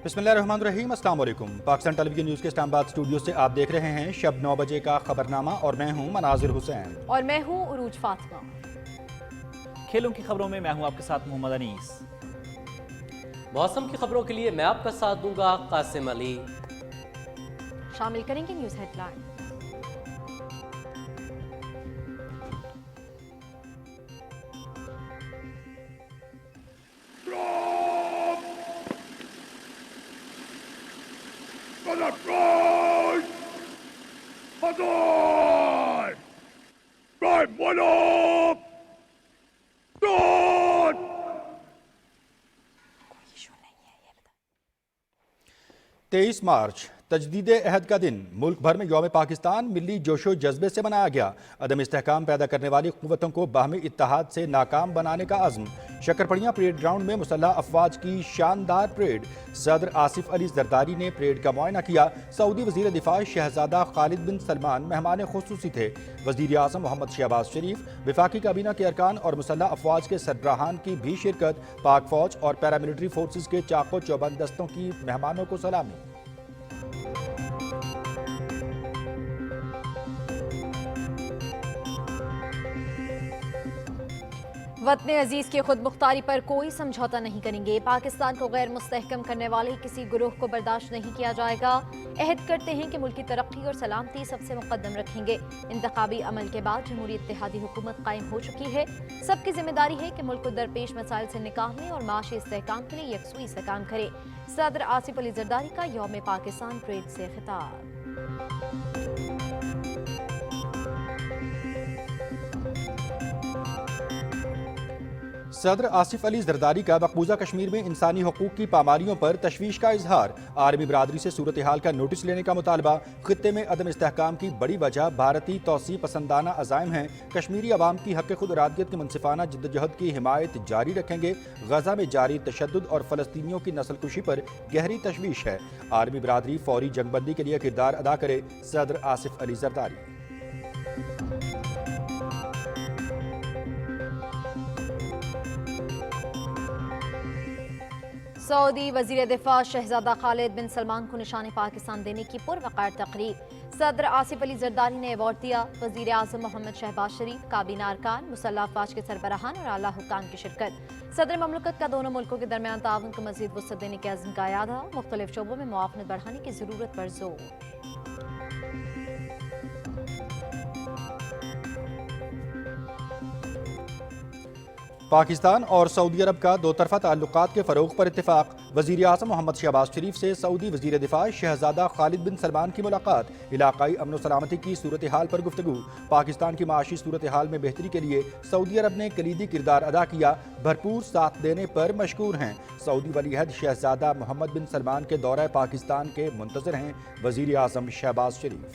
बिस्मिल्लाहिर्रहमानिर्रहीम, अस्सलाम वालेकुम। पाकिस्तान टेलीविजन न्यूज़ के इस्लामाबाद स्टूडियो से आप देख रहे हैं शब 9 बजे का खबरनामा और मैं हूं मनाजिर हुसैन और मैं हूं उरूज फातिमा। खेलों की खबरों में मैं हूं आपके साथ मोहम्मद अनीस। मौसम की खबरों के लिए मैं आपका साथ दूंगा कासिम अली। शामिल करेंगे न्यूज़ हेडलाइन। तेईस मार्च तजदीद अहद का दिन मुल्क भर में यौम पाकिस्तान मिली जोशो जज्बे से मनाया गया। अदम इस्तेहकाम पैदा करने वाली क़ुव्वतों को बाहमी इत्तेहाद से नाकाम बनाने का अज़्म। शक्करपड़ियाँ परेड ग्राउंड में मुसल्लह अफवाज की शानदार परेड। सदर आसिफ अली जरदारी ने परेड का मुआयना किया। सऊदी वज़ीर दिफा शहजादा खालिद बिन सलमान मेहमान खुसूसी थे। वज़ीर आज़म मोहम्मद शहबाज शरीफ, वफाकी काबीना के अरकान और मुसल्लह अफवाज के सरबराहान की भी शिरकत। पाक फौज और पैरामिलिट्री फोर्सेस के चाको चौबंद दस्तों की मेहमानों को सलामी। वतन अजीज की खुद मुख्तारी पर कोई समझौता नहीं करेंगे। पाकिस्तान को गैर मुस्तहकम करने वाले किसी गुरूह को बर्दाश्त नहीं किया जाएगा। अहद करते हैं कि मुल्क की तरक्की और सलामती सबसे मुकद्दम रखेंगे। इंतखाबी अमल के बाद जमहूरी इत्तेहादी हुकूमत कायम हो चुकी है। सबकी जिम्मेदारी है कि मुल्क को दरपेश मसाइल से निकालने और माशी इस्तेहकाम के लिए यकसुई से काम करे। सदर आसिफ अली जरदारी का यौम पाकिस्तान परेड से खिताब। सदर आसिफ अली जरदारी का मकबूजा कश्मीर में इंसानी हकूक की पामारियों पर तशवीश का इजहार। आर्मी बरादरी से सूरत हाल का नोटिस लेने का मुतालबा। खित्ते में अदम इस्तेहकाम की बड़ी वजह भारतीय तौसी पसंदाना अज़ाइम हैं। कश्मीरी अवाम की हक़ खुद इरादियत की मुनसिफाना जिद्दोजहद की हिमायत जारी रखेंगे। गजा में जारी तशद्दुद और फ़लस्तीनियों की नस्लकुशी पर गहरी तशवीश है। आर्मी बरादरी फौरी जंगबंदी के लिए किरदार अदा करे। सदर आसिफ अली जरदारी। सऊदी वज़ीर दिफा शहजादा खालिद बिन सलमान को निशान पाकिस्तान देने की पुरवकार तकरीब। सदर आसिफ अली जरदारी ने अवार्ड दिया। वज़ीर आज़म मोहम्मद शहबाज शरीफ, काबीना अरकान, मुसल्लह अफवाज के सरबराहान और आला हुक्काम की शिरकत। सदर ममलकत का दोनों मुल्कों के दरमियान ताउन को मज़ीद वुसअत देने के अज़्म का यादा। मुख्तलिफ शोबों में मुआवनत बढ़ाने की ज़रूरत पर जोर। पाकिस्तान और सऊदी अरब का दो तरफा ताल्लुकात के फ़रोग़ पर इत्तेफाक। वज़ीर आज़म मोहम्मद शहबाज शरीफ से सऊदी वज़ीर दिफा शहजादा खालिद बिन सलमान की मुलाकात। इलाक़ाई अमन सलामती की सूरत हाल पर गुफ्तगू। पाकिस्तान की माशी सूरत हाल में बेहतरी के लिए सऊदी अरब ने कलीदी किरदार अदा किया। भरपूर साथ देने पर मशकूर हैं। सऊदी वलीअहद शहजादा मोहम्मद बिन सलमान के दौरा पाकिस्तान के मुंतज़िर हैं वज़ीर आज़म Shehbaz Sharif.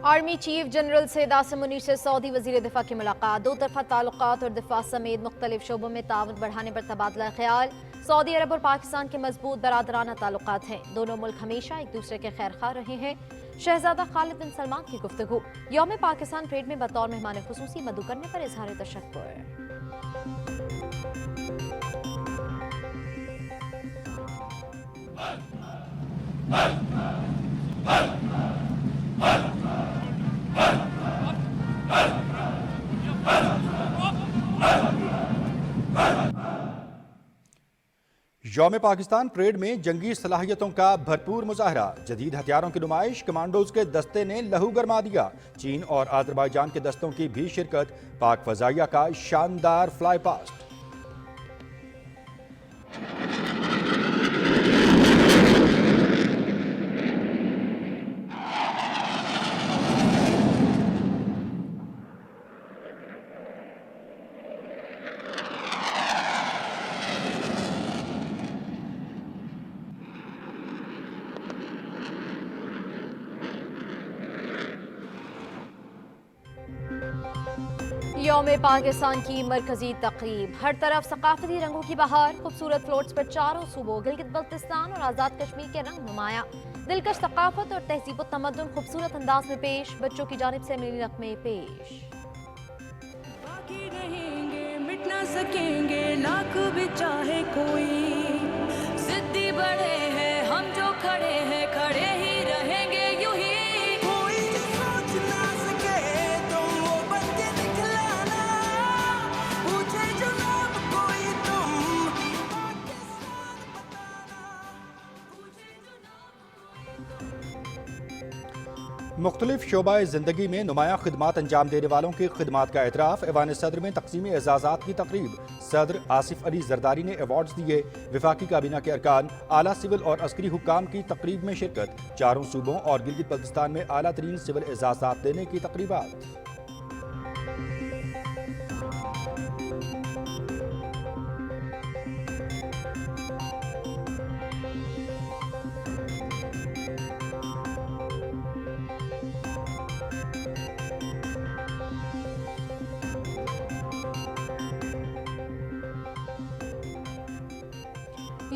Army chief general Syed Asim Munir से सऊदी वज़ीर दिफा की मुलाकात। दो तरफा ताल्लुकात और दिफा समेत मुख्तलिफ शोबों में ताउन बढ़ाने पर तबादला ख्याल। सऊदी अरब और पाकिस्तान के मजबूत बरादराना ताल्लुकात हैं। दोनों मुल्क हमेशा एक दूसरे के खैरखा रहे हैं। शहजादा खालिद बिन सलमान की गुफ्तगू। यौम पाकिस्तान परेड में बतौर मेहमान खुसूसी मदु करने पर इजहार तशक्कुर। यौम पाकिस्तान परेड में जंगी सलाहियतों का भरपूर मुजाहरा। जदीद हथियारों की नुमाइश। कमांडोज के दस्ते ने लहू गरमा दिया। चीन और आज़रबाईजान के दस्तों की भी शिरकत। पाक फजाइया का शानदार फ्लाई पास्ट। यौम पाकिस्तान की मरकजी तकरीब, हर तरफ सकाफती रंगों की बहार, खूबसूरत फ्लोट्स पर चारों सूबों गिलगित बल्तिस्तान और आज़ाद कश्मीर के रंग नुमाया। दिलकश सकाफत और तहजीब व तमद्दुन खूबसूरत अंदाज में पेश, बच्चों की जानिब से मिली नगमे पेश। बाकी रहेंगे मिट ना सकेंगे लाख भी चाहे कोई, जिद्दी बड़े हैं हम जो खड़े हैं खड़े ही रहेंगे यूं ही। कोई जो सोच ना सके तुम वो बन के दिखलाना, पूछे जो नाम कोई तुम पाकिस्तान बताना, पूछे जो नाम। मुख्तलिफ शोबा ज़िंदगी में नुमायाँ खिदमात अंजाम देने वालों की खिदमात का एतराफ़। ऐवान सदर में तकसीम एजाज़ात की तकरीब, सदर आसिफ अली जरदारी ने अवार्ड्स दिए। वफाकी काबीना के अरकान, आला सिविल और अस्करी हुक्काम की तकरीब में शिरकत। चारों सूबों और गिलगित बल्तिस्तान में आला तरीन सिविल एजाज़ात देने की तकरीबात।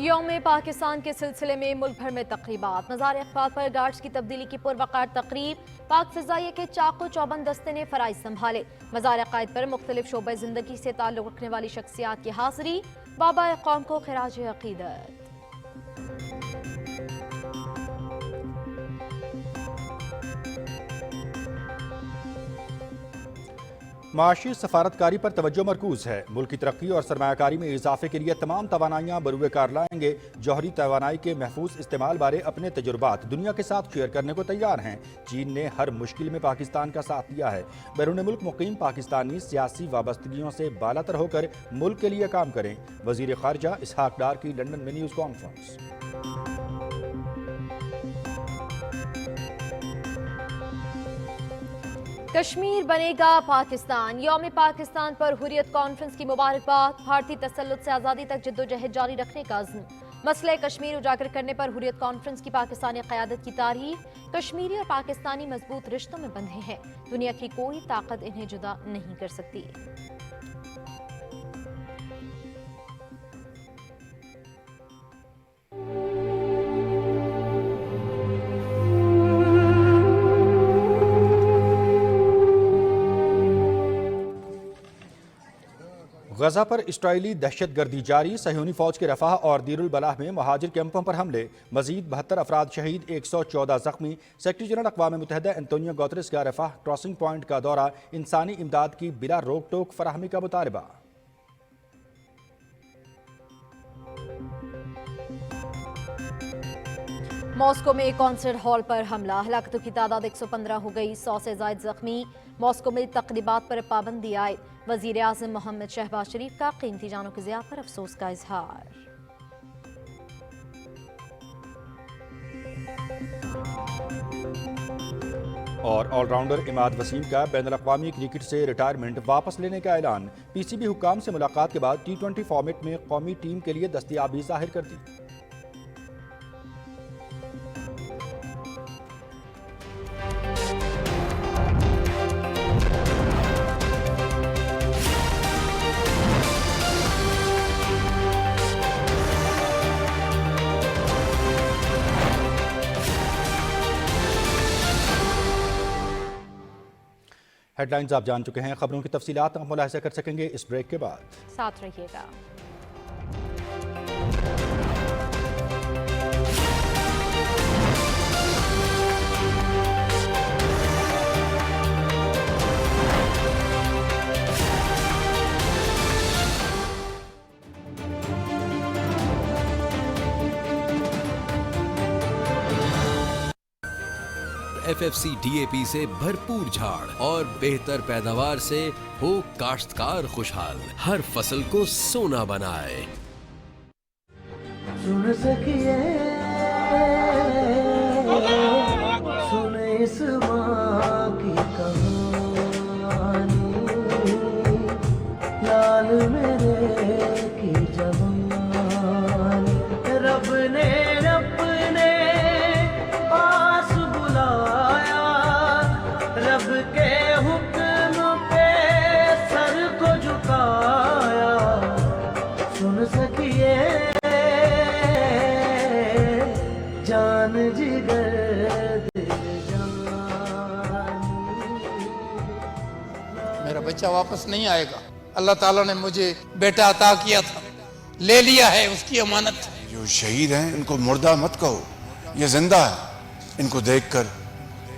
यौम पाकिस्तान के सिलसिले में मुल्क भर में तकरीबात, मज़ार इक़बाल पर गार्ड्स की तब्दीली की पुरवकार तकरीब। पाक फ़िज़ाइया के चाको चौबंद दस्ते ने फ़राइज़ संभाले। मज़ार अक़ायद पर मुख्तलिफ शोबे ज़िंदगी से ताल्लुक़ रखने वाली शख्सियात की हाज़री, बाबा कौम को ख़िराज अक़ीदत। माशी सफारतकारी पर तवज्जो मरकूज है। मुल्क की तरक्की और सरमायाकारी में इजाफे के लिए तमाम तवानाइयाँ बरूए कार लाएंगे। जौहरी तवानाई के महफूज इस्तेमाल बारे अपने तजुर्बात दुनिया के साथ शेयर करने को तैयार हैं। चीन ने हर मुश्किल में पाकिस्तान का साथ दिया है। बैरून मुल्क मुकीम पाकिस्तानी सियासी वाबस्तगियों से बालातर होकर मुल्क के लिए काम करें। वज़ीर ख़ारजा इसहाक डार की लंदन में न्यूज़ कॉन्फ्रेंस। कश्मीर बनेगा पाकिस्तान, यौम पाकिस्तान पर हुर्रियत कॉन्फ्रेंस की मुबारकबाद। भारतीय तसल्लुत से आज़ादी तक जद्दोजहद जारी रखने का अज़्म। मसले कश्मीर उजागर करने पर हुर्रियत कॉन्फ्रेंस की पाकिस्तानी क़यादत की तारीफ। कश्मीरी और पाकिस्तानी मजबूत रिश्तों में बंधे हैं, दुनिया की कोई ताकत इन्हें जुदा नहीं कर सकती। गजा पर इसराइली दहशतगर्दी जारी, सहयूनी फौज के रफाह और दीरुल बलाह में महाजिर कैंपों पर हमले, मजीद 72 अफराद शहीद, 114 जख्मी। सेक्रेटरी जनरल अक़वाम मुत्तहिदा एंटोनियो गुतेरेस का रफाह क्रॉसिंग पॉइंट का दौरा, इंसानी इमदाद की बिला रोक टोक फराहमी का मुतालबा। मॉस्को में कॉन्सर्ट हॉल पर हमला, हलाकतों की तादाद 115 हो गई, 100 से ज़ायद जख्मी। मॉस्को में तकरीबात पर पाबंदी आए। वज़ीर आज़म मोहम्मद शहबाज शरीफ का कीमती जानों की ज़िया पर अफसोस का इजहार। और ऑलराउंडर इमाद वसीम का बैनुल-अक़वामी क्रिकेट से रिटायरमेंट वापस लेने का ऐलान। पीसीबी हुक्काम से मुलाकात के बाद T20 फॉर्मेट में कौमी टीम के लिए दस्तयाबी जाहिर कर दी। हेडलाइंस आप जान चुके हैं, खबरों की तफसीलात आप मुलाहिजा कर सकेंगे इस ब्रेक के बाद। साथ रहिएगा। FFC DAP से भरपूर झाड़ और बेहतर पैदावार से हो काश्तकार खुशहाल, हर फसल को सोना बनाए। सुन सकिए सुन इस माँ की कहानी, लाल मेरे की जवानी, रब ने अपने पास बुलाया, रब के हुक्म पे सर गर्द जवानी। मेरा बच्चा वापस नहीं आएगा। अल्लाह ताला ने मुझे बेटा अता किया था, ले लिया है, उसकी अमानत। जो शहीद हैं इनको मुर्दा मत कहो, ये जिंदा है। इनको देखकर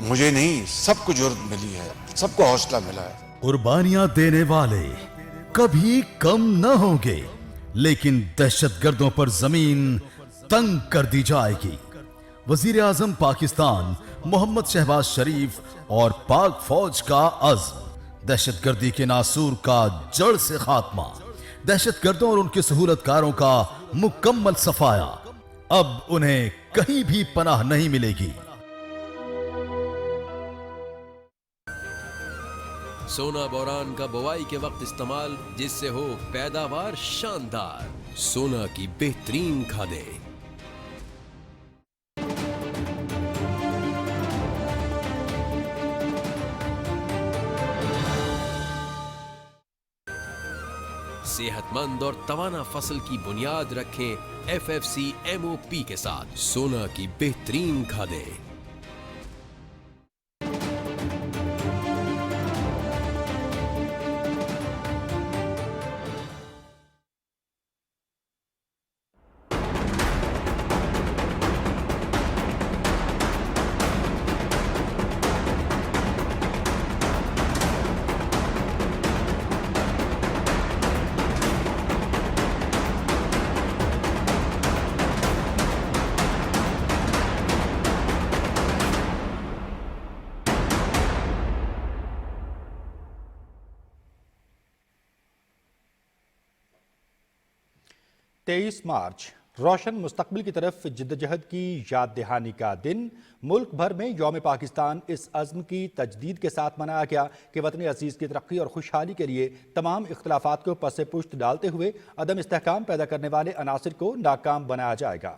मुझे नहीं सबको जुर्रत मिली है, सबको हौसला मिला है। कुर्बानियां देने वाले कभी कम न होंगे, लेकिन दहशतगर्दों पर जमीन तंग कर दी जाएगी। वजीर आजम पाकिस्तान मोहम्मद शहबाज शरीफ और पाक फौज का अज़्म, दहशतगर्दी के नासूर का जड़ से खात्मा, दहशतगर्दों और उनके सहूलतकारों का मुकम्मल सफाया। अब उन्हें कहीं भी पनाह नहीं मिलेगी। सोना बोरान का बुवाई के वक्त इस्तेमाल, जिससे हो पैदावार शानदार। सोना की बेहतरीन खादें। सेहतमंद और तवाना फसल की बुनियाद रखें FFC MOP के साथ। सोना की बेहतरीन खादें। तेईस मार्च रोशन मुस्तकबिल की तरफ जिद्दजहद की याद दहानी का दिन। मुल्क भर में यौम पाकिस्तान इस अज़्म की तजदीद के साथ मनाया गया कि वतन अजीज़ की तरक्की और खुशहाली के लिए तमाम इख्तलाफात को पसे पुश्त डालते हुए अदम इस्तेहकाम पैदा करने वाले अनासिर को नाकाम बनाया जाएगा।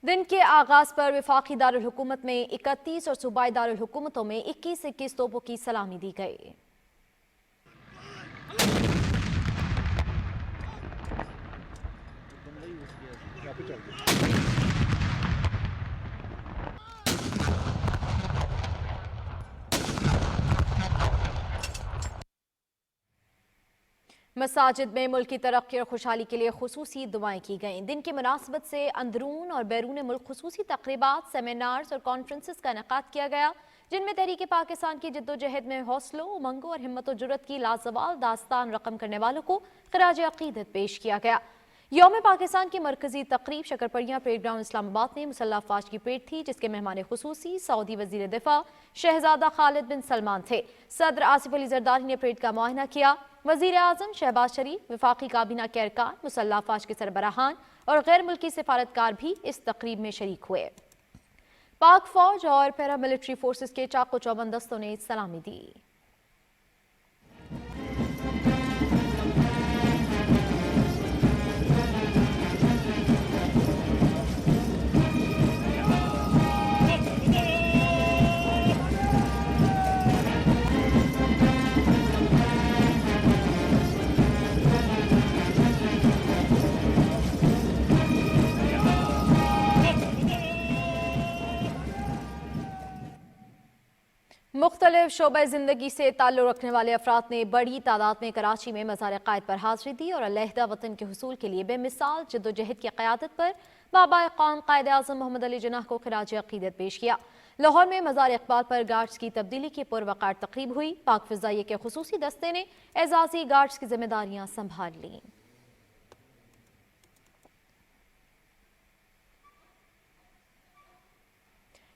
दिन के आगाज पर वफाकी दारुल हुकूमत में 31 और सूबाई दारुल हुकूमतों में 21-21 तोपों की सलामी दी गई। मसाजिद में मुल्क की तरक्की और खुशहाली के लिए खुसूसी दुआएं की गईं। दिन की मुनासबत से अंदरून और बैरून मुल्क खुसूसी तकरीबात, सेमिनार्स और कॉन्फ्रेंसेस का इनेकाद किया गया, जिनमें तहरीक पाकिस्तान की जद्दोजहद में हौसलों, उमंगों और हिम्मत और जुर्रत की लाजवाल दास्तान रकम करने वालों को खराज अकीदत पेश किया गया। यौम पाकिस्तान की मरकजी तकरीब शकरपड़ियाँ परेड ग्राउंड इस्लामाबाद में मुसल्लह अफवाज की परेड थी, जिसके मेहमान खुसूसी सऊदी वजीर दिफा शहजादा खालिद बिन सलमान थे। सदर आसिफ अली जरदारी ने परेड का मुआयना किया। वजीर आजम शहबाज शरीफ, वफाकी काबीना के अरकान, मुसल्लह अफवाज के सरबराहान और गैर मुल्की सिफारतकार भी इस तकरीब में शरीक हुए। पाक फौज और पैरामिलिट्री फोर्सेस के चाको चौबंद दस्तों ने सलामी दी। मुख्तलिफ शोबे ज़िंदगी से ताल्लुक़ रखने वाले अफराद ने बड़ी तादाद में कराची में मज़ार क़ायद पर हाज़िरी दी और अलहदा वतन के हुसूल के लिए बेमिसाल जद्दोजहद की क़यादत पर बाबा क़ौम क़ायद आज़म मोहम्मद अली जिन्नाह को खराज अक़ीदत पेश किया। लाहौर में मज़ार इक़बाल पर गार्ड्स की तब्दीली की पुरवक़ार तक़रीब हुई। पाक फ़िज़ाइया के खुसूसी दस्ते ने एजाज़ी गार्ड्स की जिम्मेदारियाँ संभाल लीं।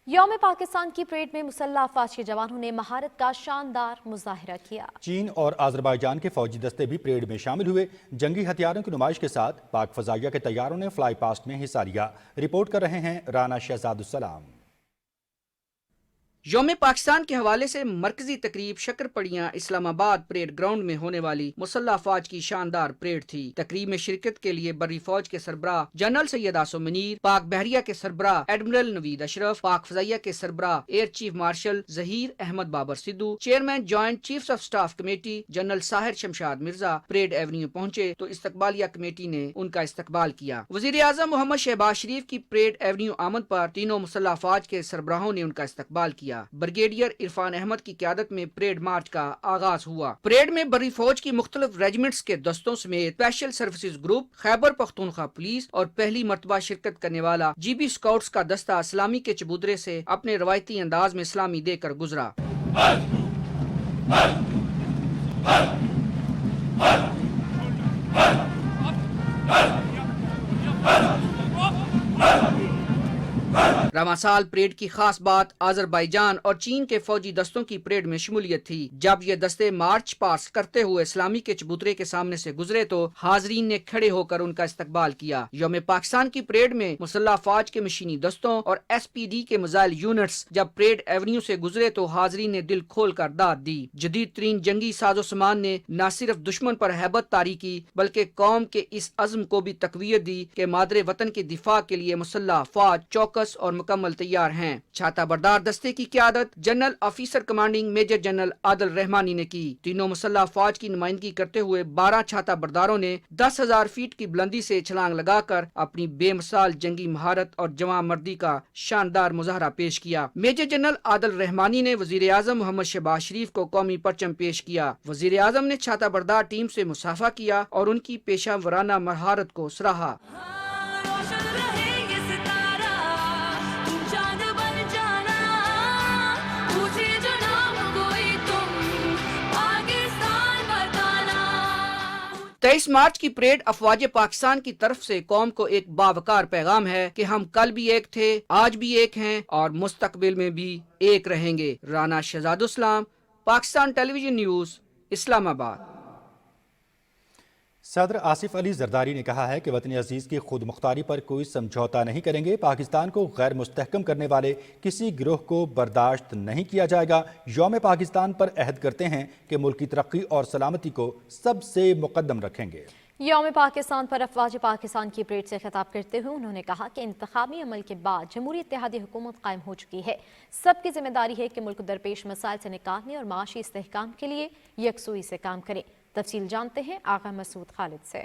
यौम पाकिस्तान की परेड में मुसल्लह अफवाज के जवानों ने महारत का शानदार मुजाहिरा किया। चीन और आज़रबाईजान के फौजी दस्ते भी परेड में शामिल हुए। जंगी हथियारों की नुमाइश के साथ पाक फ़ज़ाइया के तैयारों ने फ्लाई पास्ट में हिस्सा लिया। रिपोर्ट कर रहे हैं राना शहजाद सलाम। یوم پاکستان کے حوالے سے مرکزی تقریب شکر پڑیاں اسلام آباد پریڈ گراؤنڈ میں ہونے والی مسلح افواج کی شاندار پریڈ تھی۔ تقریب میں شرکت کے لیے بری فوج کے سربراہ جنرل سید آسو منیر، پاک بحریہ کے سربراہ ایڈمرل نوید اشرف، پاک فضائیہ کے سربراہ air chief marshal Zaheer Ahmed Babar Sidhu, chairman joint chiefs of staff committee general Sahir Shamshad Mirza parade avenue پہنچے تو استقبالیہ کمیٹی نے ان کا استقبال کیا۔ وزیر اعظم محمد شہباز شریف کی پریڈ ایونیو آمد پر تینوں مسلح افواج کے سربراہوں نے ان کا استقبال کیا۔ بریگیڈیئر عرفان احمد کی قیادت میں پریڈ مارچ کا آغاز ہوا۔ پریڈ میں بری فوج کی مختلف ریجیمنٹس کے دستوں سمیت special services group, Khyber Pakhtunkhwa police اور پہلی مرتبہ شرکت کرنے والا جی بی اسکاؤٹس کا دستہ اسلامی کے چبودرے سے اپنے روایتی انداز میں سلامی دے کر گزرا۔ رواں سال پریڈ کی خاص بات آذربائیجان اور چین کے فوجی دستوں کی پریڈ میں شمولیت تھی۔ جب یہ دستے مارچ پاس کرتے ہوئے اسلامی کے چبوترے کے سامنے سے گزرے تو حاضرین نے کھڑے ہو کر ان کا استقبال کیا۔ یوم پاکستان کی پریڈ میں مسلح افواج کے مشینی دستوں اور ایس پی ڈی کے میزائل یونٹس جب پریڈ ایونیو سے گزرے تو حاضرین نے دل کھول کر داد دی۔ جدید ترین جنگی ساز و سامان نے نہ صرف دشمن پر ہیبت طاری کی بلکہ قوم کے اس عزم کو بھی تقویت دی کہ مادر وطن کے دفاع کے لیے مسلح افواج چوکس اور مکمل تیار ہیں۔ چھاتا بردار دستے کی قیادت general officer commanding major general Adil Rehmani نے کی۔ تینوں مسلح افواج کی نمائندگی کرتے ہوئے 12 چھاتا برداروں نے 10,000 فیٹ کی بلندی سے چھلانگ لگا کر اپنی بے مثال جنگی مہارت اور جواں مردی کا شاندار مظاہرہ پیش کیا۔ میجر جنرل عادل رحمانی نے وزیر اعظم محمد شہباز شریف کو قومی پرچم پیش کیا۔ وزیر اعظم نے چھاتا بردار ٹیم سے مصافحہ کیا اور ان کی پیشہ ورانہ مہارت کو سراہا۔ تیئیس مارچ کی پریڈ افواج پاکستان کی طرف سے قوم کو ایک باوقار پیغام ہے کہ ہم کل بھی ایک تھے، آج بھی ایک ہیں اور مستقبل میں بھی ایک رہیں گے۔ رانا شہزاد اسلام، پاکستان ٹیلی ویژن نیوز، اسلام آباد۔ صدر آصف علی زرداری نے کہا ہے کہ وطن عزیز کی خود مختاری پر کوئی سمجھوتا نہیں کریں گے۔ پاکستان کو غیر مستحکم کرنے والے کسی گروہ کو برداشت نہیں کیا جائے گا۔ یوم پاکستان پر عہد کرتے ہیں کہ ملک کی ترقی اور سلامتی کو سب سے مقدم رکھیں گے۔ یوم پاکستان پر افواج پاکستان کی پریڈ سے خطاب کرتے ہوئے انہوں نے کہا کہ انتخابی عمل کے بعد جمہوری اتحادی حکومت قائم ہو چکی ہے۔ سب کی ذمہ داری ہے کہ ملک درپیش مسائل سے نکالنے اور معاشی استحکام کے لیے یکسوئی سے کام کرے۔ تفصیل جانتے ہیں آغا مسعود خالد سے۔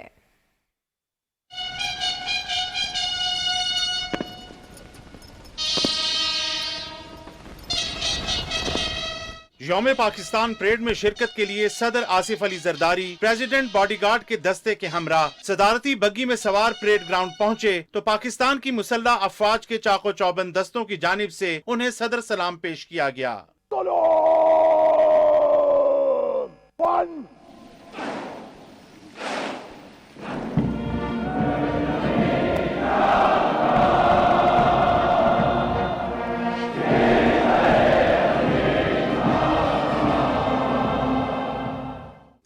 یوم پاکستان پریڈ میں شرکت کے لیے صدر Asif Ali Zardari president body guard کے دستے کے ہمراہ صدارتی بگی میں سوار پریڈ گراؤنڈ پہنچے تو پاکستان کی مسلح افواج کے چاق و چوبند دستوں کی جانب سے انہیں صدر سلام پیش کیا گیا۔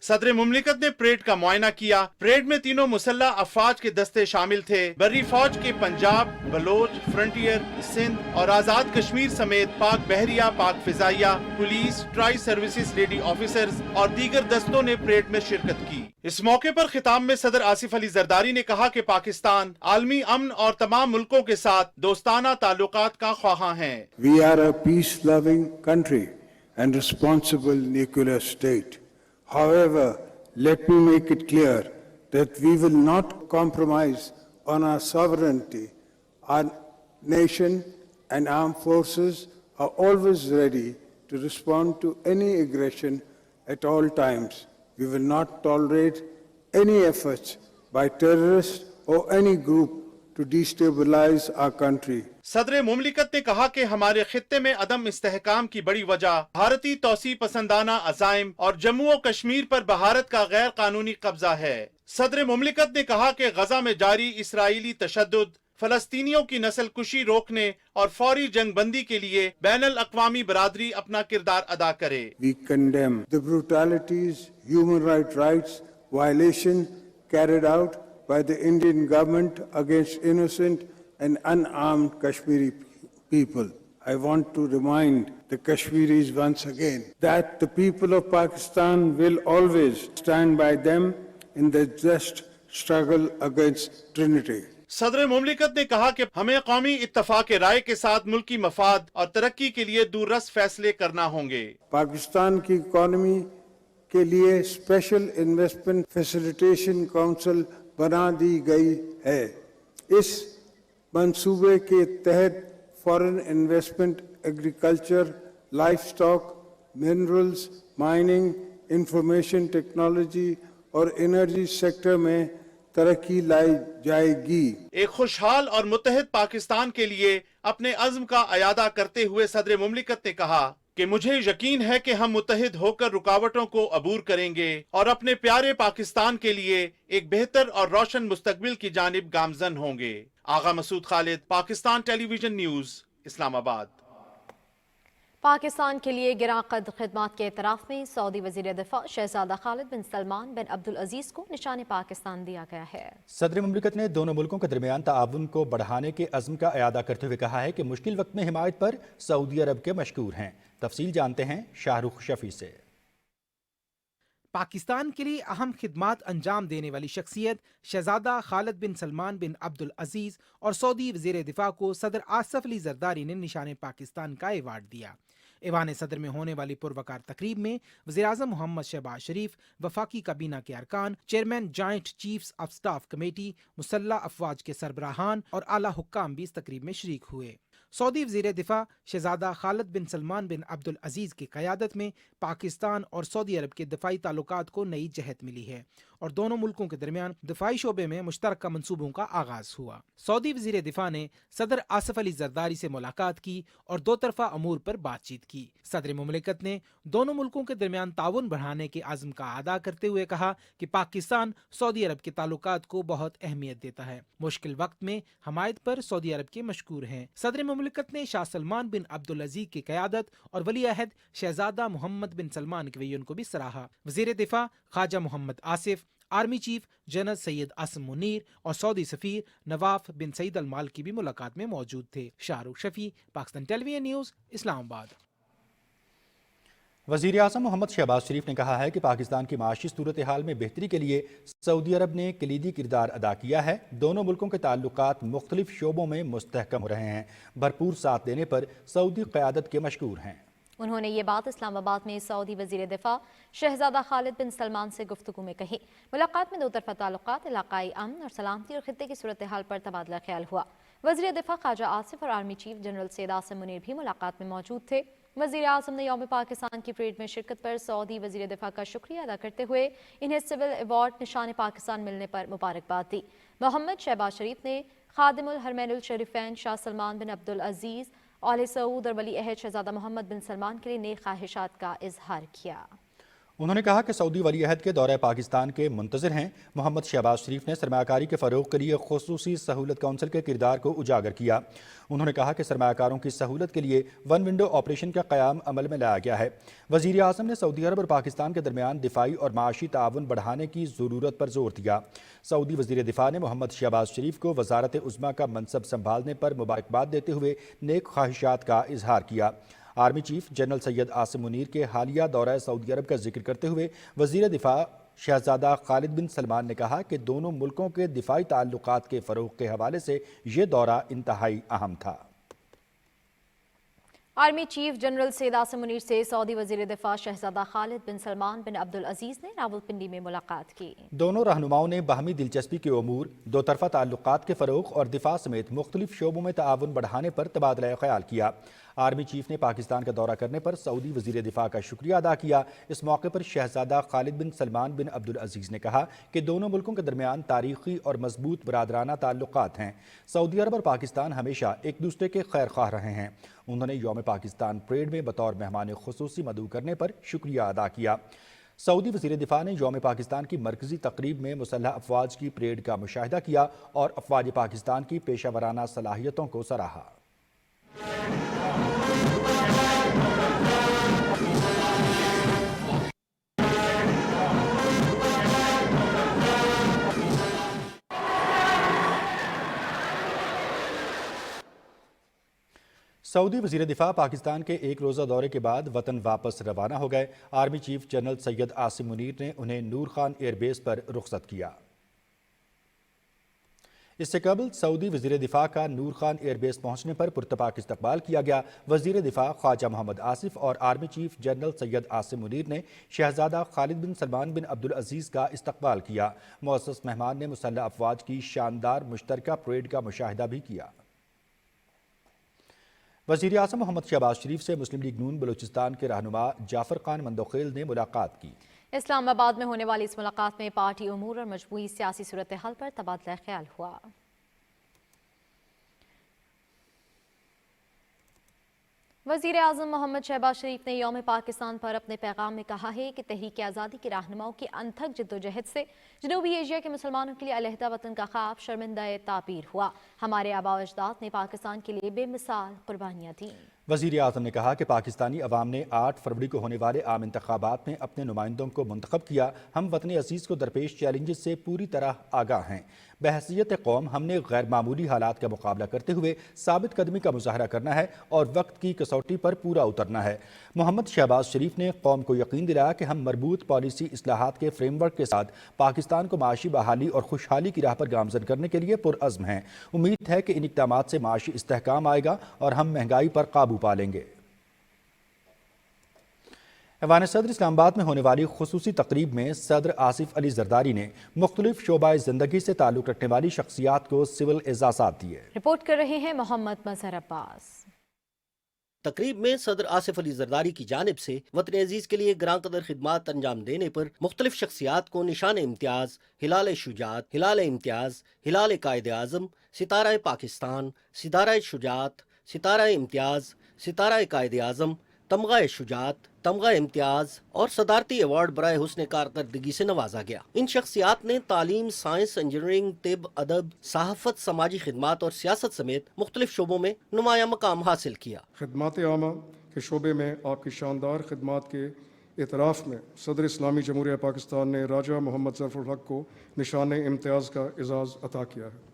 صدر مملکت نے پریڈ کا معائنہ کیا۔ پریڈ میں تینوں مسلح افواج کے دستے شامل تھے۔ بری فوج کے پنجاب، بلوچ، فرنٹیئر، سندھ اور آزاد کشمیر سمیت پاک بحریہ، پاک فضائیہ، police, try services lady officers اور دیگر دستوں نے پریڈ میں شرکت کی۔ اس موقع پر خطاب میں صدر آصف علی زرداری نے کہا کہ پاکستان عالمی امن اور تمام ملکوں کے ساتھ دوستانہ تعلقات کا خواہاں ہے۔ We are a peace-loving country and responsible nuclear state. However, let me make it clear that we will not compromise on our sovereignty. Our nation and armed forces are always ready to respond to any aggression at all times. We will not tolerate any efforts by terrorists or any group to destabilize our country. صدر مملکت نے کہا کہ ہمارے خطے میں عدم استحکام کی بڑی وجہ بھارتی توسیع پسندانہ عزائم اور جموں و کشمیر پر بھارت کا غیر قانونی قبضہ ہے۔ صدر مملکت نے کہا کہ غزہ میں جاری اسرائیلی تشدد، فلسطینیوں کی نسل کشی روکنے اور فوری جنگ بندی کے لیے بین الاقوامی برادری اپنا کردار ادا کرے۔ We condemn the brutalities, human rights violation carried out by the Indian government against innocent and unarmed Kashmiri people. I want to remind the Kashmiris once again that the people of Pakistan will always stand by them in their just struggle against Trinity. सदर मुमलिकत ने कहा कि हमें कौमी इत्तफाक राय के साथ मुल्की मफाद और तरक्की के लिए दूररस फैसले करना होंगे। पाकिस्तान की इकॉनमी के लिए स्पेशल इन्वेस्टमेंट फैसिलिटेशन काउंसिल बना दी गई है। इस मंसूबे के तहत foreign investment agriculture, livestock, minerals, mining, information technology और एनर्जी सेक्टर में तरक्की लाई जाएगी। एक खुशहाल और मुत्तहिद पाकिस्तान के लिए अपने अज़्म का अयादा करते हुए सदर मुमलिकत ने कहा कि मुझे यकीन है कि हम मुत्तहिद होकर रुकावटों को अबूर करेंगे और अपने प्यारे पाकिस्तान के लिए एक बेहतर और रोशन मुस्तकबिल की जानिब गामजन होंगे। आगा मसूद खालिद, पाकिस्तान टेलीविजन न्यूज़, इस्लामाबाद। पाकिस्तान के लिए गिरां कद खिदमात के एतराफ़ में सऊदी वज़ीर दिफ़ा शहज़ादा खालिद बिन सलमान बिन अब्दुल अजीज़ को निशान पाकिस्तान दिया गया है। सदर मुमलिकत ने दोनों मुल्कों के दरमियान ताआवुन को बढ़ाने के अज़्म का अयादा करते हुए कहा है कि मुश्किल वक्त में हिमायत पर सऊदी अरब के मशकूर हैं। तफसील जानते हैं शाहरुख शफी से। पाकिस्तान के लिए अहम खिदमात अंजाम देने वाली शख्सियत शहजादा खालिद बिन सलमान बिन अब्दुल अजीज और सऊदी वज़ीर दिफा को सदर आसफ अली जरदारी ने निशान पाकिस्तान का अवार्ड दिया। ऐवान सदर में होने वाली पुरवकार तकरीब में वज़ीर-ए-आज़म मोहम्मद शहबाज शरीफ, वफाकी काबीना के अरकान, chairman joint chiefs of staff committee, मुसल्लह अफवाज के सरबराहान और आला हुक्काम भी इस तकरीब में शरीक हुए। सऊदी वज़ीर दिफा शहजादा खालिद बिन सलमान बिन अब्दुल अजीज की क़यादत में पाकिस्तान और सऊदी अरब के दफ़ाई ताल्लुकात को नई जहत मिली है और दोनों मुल्कों के दरमियान दफ़ाई शोबे में मुश्तरका मंसूबों का आगाज हुआ। सऊदी वज़ीर दिफा ने सदर आसफ अली जरदारी से मुलाकात की और दो तरफा अमूर पर बातचीत की। सदर मुमलिकत ने दोनों मुल्कों के दरमियान ताउन बढ़ाने के आज़म का अदा करते हुए कहा कि पाकिस्तान सऊदी अरब के ताल्लुकात को बहुत अहमियत देता है। मुश्किल वक्त में हमायत पर सऊदी अरब के मशकूर हैं। सदर मुमलिकत ने शाह सलमान बिन अब्दुल अजीज की क़यादत और वली अहद शहजादा मोहम्मद बिन सलमान के वयन को भी सराहा। वज़ीर दिफा Khawaja Muhammad Asif, army chief general Syed Asim Munir और सऊदी सफीर नवाफ बिन सईद अल मालकी भी मुलाकात में मौजूद थे। Shahrukh Shafi, Pakistan television news, Islamabad. वज़ीर आज़म मोहम्मद शहबाज शरीफ ने कहा है कि पाकिस्तान की माशी सूरत हाल में बेहतरी के लिए सऊदी अरब ने कलीदी किरदार अदा किया है। दोनों मुल्कों के ताल्लुकात मुख्तलिफ शोबों में मुस्तहकम हो रहे हैं। भरपूर साथ देने पर सऊदी क़यादत के मशकूर हैं। उन्होंने ये बात इस्लामाबाद में सऊदी वज़ीर दिफा शहजादा खालिद बिन सलमान से गुफ्तगू में कही। मुलाकात में दो तरफा ताल्लुकात, इलाकाई अमन और सलामती और खित्ते की सूरत हाल पर तबादला ख्याल हुआ। वज़ीर दिफा ख्वाजा आसिफ और army chief general Syed Asim Munir भी मुलाकात में मौजूद थे। वज़ीर आज़म ने यौम पाकिस्तान की परेड में शिरकत पर सऊदी वज़ीर दिफा का शुक्रिया अदा करते हुए इन्हें सिविल अवार्ड निशान पाकिस्तान मिलने पर मुबारकबाद दी। मोहम्मद शहबाज शरीफ ने खादिमुल हरमैनुल शरीफैन शाह सलमान बिन अब्दुल अजीज़, आले सऊद और वली अहद शहजादा मोहम्मद बिन सलमान के लिए नेक ख्वाहिशात का इजहार किया। उन्होंने कहा कि सऊदी वली अहद के दौरे पाकिस्तान के मुंतज़िर हैं। मोहम्मद शहबाज शरीफ ने सरमायाकारी के फ़रोग़ के लिए खुसूसी सहूलत काउंसिल के किरदार को उजागर किया। उन्होंने कहा कि सरमायाकारों की सहूलत के लिए वन विंडो ऑपरेशन का क़याम अमल में लाया गया है। वज़ीर आज़म ने सऊदी अरब और पाकिस्तान के दरमियान दिफाई और माशी ताउन बढ़ाने की ज़रूरत पर जोर दिया। सऊदी वज़ीर दिफा ने मोहम्मद शहबाज शरीफ को वज़ारत उज़्मा का मनसब संभालने पर मुबारकबाद देते हुए नेक ख्वाहिशात का इजहार किया। Army chief general Syed Asim Munir के हालिया दौरा सऊदी अरब का जिक्र करते हुए वज़ीर दिफा शहजादा खालिद बिन सलमान ने कहा कि दोनों मुल्कों के दिफाई ताल्लुकात के फ़रोग़ के हवाले से ये दौरा इंतहाई अहम था। Army chief general Syed Asim Munir से सऊदी वज़ीर दिफा शहजादा खालिद बिन सलमान बिन अब्दुल अजीज़ ने रावलपिंडी में मुलाकात की। दोनों रहनुमाओं ने बाहमी दिलचस्पी के अमूर, दो तरफा ताल्लुकात के फ़रोग़ और दिफा समेत मुख्तलिफ शोबों में ताउन बढ़ाने पर तबादला ख्याल किया। आर्मी चीफ ने पाकिस्तान का दौरा करने पर सऊदी वज़ीर दिफा का शुक्रिया अदा किया। इस मौके पर शहजादा खालिद बिन सलमान बिन अब्दुल अजीज़ ने कहा कि दोनों मुल्कों के दरमियान तारीख़ी और मजबूत बरादराना ताल्लुकात हैं। सऊदी अरब और पाकिस्तान हमेशा एक दूसरे के खैर ख्वाह रहे हैं। उन्होंने यौम पाकिस्तान परेड में बतौर मेहमान खुसूसी मदऊ करने पर शुक्रिया अदा किया। सऊदी वज़ीर दिफा ने यौम पाकिस्तान की मरकज़ी तकरीब में मुसल्लह अफवाज की परेड का मुशाहिदा किया और अफवाज पाकिस्तान की पेशा वराना सलाहियतों को सराहा। سعودی وزیر دفاع پاکستان کے ایک روزہ دورے کے بعد وطن واپس روانہ ہو گئے۔ Army chief general Syed Asim Munir نے انہیں نور خان ایئر بیس پر رخصت کیا۔ اس سے قبل سعودی وزیر دفاع کا نور خان ایئر بیس پہنچنے پر پرتپاک استقبال کیا گیا۔ وزیر دفاع خواجہ محمد آصف اور army chief general Syed Asim Munir نے شہزادہ خالد بن سلمان بن عبدالعزیز کا استقبال کیا۔ معزز مہمان نے مسلح افواج کی شاندار مشترکہ پریڈ کا مشاہدہ بھی کیا۔ وزیر اعظم محمد شہباز شریف سے مسلم لیگ نون بلوچستان کے رہنما جعفر خان مندوخیل نے ملاقات کی۔ اسلام آباد میں ہونے والی اس ملاقات میں پارٹی امور اور مجموعی سیاسی صورتحال پر تبادلہ خیال ہوا۔ وزیر اعظم محمد شہباز شریف نے یوم پاکستان پر اپنے پیغام میں کہا ہے کہ تحریک آزادی کے رہنماؤں کی انتھک جدوجہد سے جنوبی ایشیا کے مسلمانوں کے لیے علیحدہ وطن کا خواب شرمندہ تعبیر ہوا۔ ہمارے آباء و اجداد نے پاکستان کے لیے بے مثال قربانیاں دیں۔ وزیر اعظم نے کہا کہ پاکستانی عوام نے 8 فروری کو ہونے والے عام انتخابات میں اپنے نمائندوں کو منتخب کیا۔ ہم وطن عزیز کو درپیش چیلنجز سے پوری طرح آگاہ ہیں۔ بحیثیت قوم ہم نے غیر معمولی حالات کا مقابلہ کرتے ہوئے ثابت قدمی کا مظاہرہ کرنا ہے اور وقت کی کسوٹی پر پورا اترنا ہے۔ محمد شہباز شریف نے قوم کو یقین دلایا کہ ہم مربوط پالیسی اصلاحات کے فریم ورک کے ساتھ پاکستان کو معاشی بحالی اور خوشحالی کی راہ پر گامزن کرنے کے لیے پرعزم ہیں۔ امید ہے کہ ان اقدامات سے معاشی استحکام آئے گا اور ہم مہنگائی پر قابو پا لیں گے۔ ایوان صدر اسلام آباد میں ہونے والی خصوصی تقریب میں صدر آصف علی زرداری نے مختلف شعبہ زندگی سے تعلق رکھنے والی شخصیات کو سول اعزازات دیے۔ رپورٹ کر رہے ہیں محمد مظہر عباس۔ تقریب میں صدر آصف علی زرداری کی جانب سے وطن عزیز کے لیے گراں قدر خدمات انجام دینے پر مختلف شخصیات کو نشان امتیاز، ہلال شجاعت، ہلال امتیاز، ہلال قائد اعظم، ستارہ پاکستان، ستارہ شجاعت، ستارہ امتیاز، ستارہ قائد اعظم، تمغہ شجاعت، تمغہ امتیاز اور صدارتی ایوارڈ برائے حسن کارکردگی سے نوازا گیا۔ ان شخصیات نے تعلیم، سائنس، انجینئرنگ، طب، ادب، صحافت، سماجی خدمات اور سیاست سمیت مختلف شعبوں میں نمایاں مقام حاصل کیا۔ خدمات عامہ کے شعبے میں آپ کی شاندار خدمات کے اعتراف میں صدر اسلامی جمہوریہ پاکستان نے راجہ محمد ظفر الحق کو نشان امتیاز کا اعزاز عطا کیا ہے۔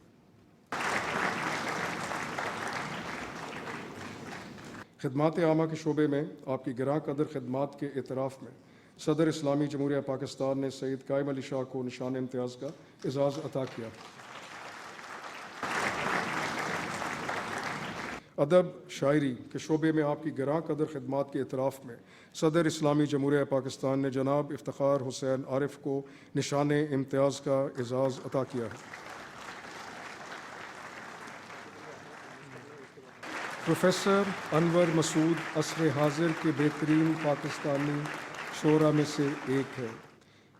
خدمات عامہ کے شعبے میں آپ کی گراں قدر خدمات کے اعتراف میں صدر اسلامی جمہوریہ پاکستان نے سید قائم علی شاہ کو نشان امتیاز کا اعزاز عطا کیا۔ ادب شاعری کے شعبے میں آپ کی گراں قدر خدمات کے اعتراف میں صدر اسلامی جمہوریہ پاکستان نے جناب افتخار حسین عارف کو نشان امتیاز کا اعزاز عطا کیا ہے۔ پروفیسر انور مسعود عصر حاضر کے بہترین پاکستانی شعراء میں سے ایک ہے۔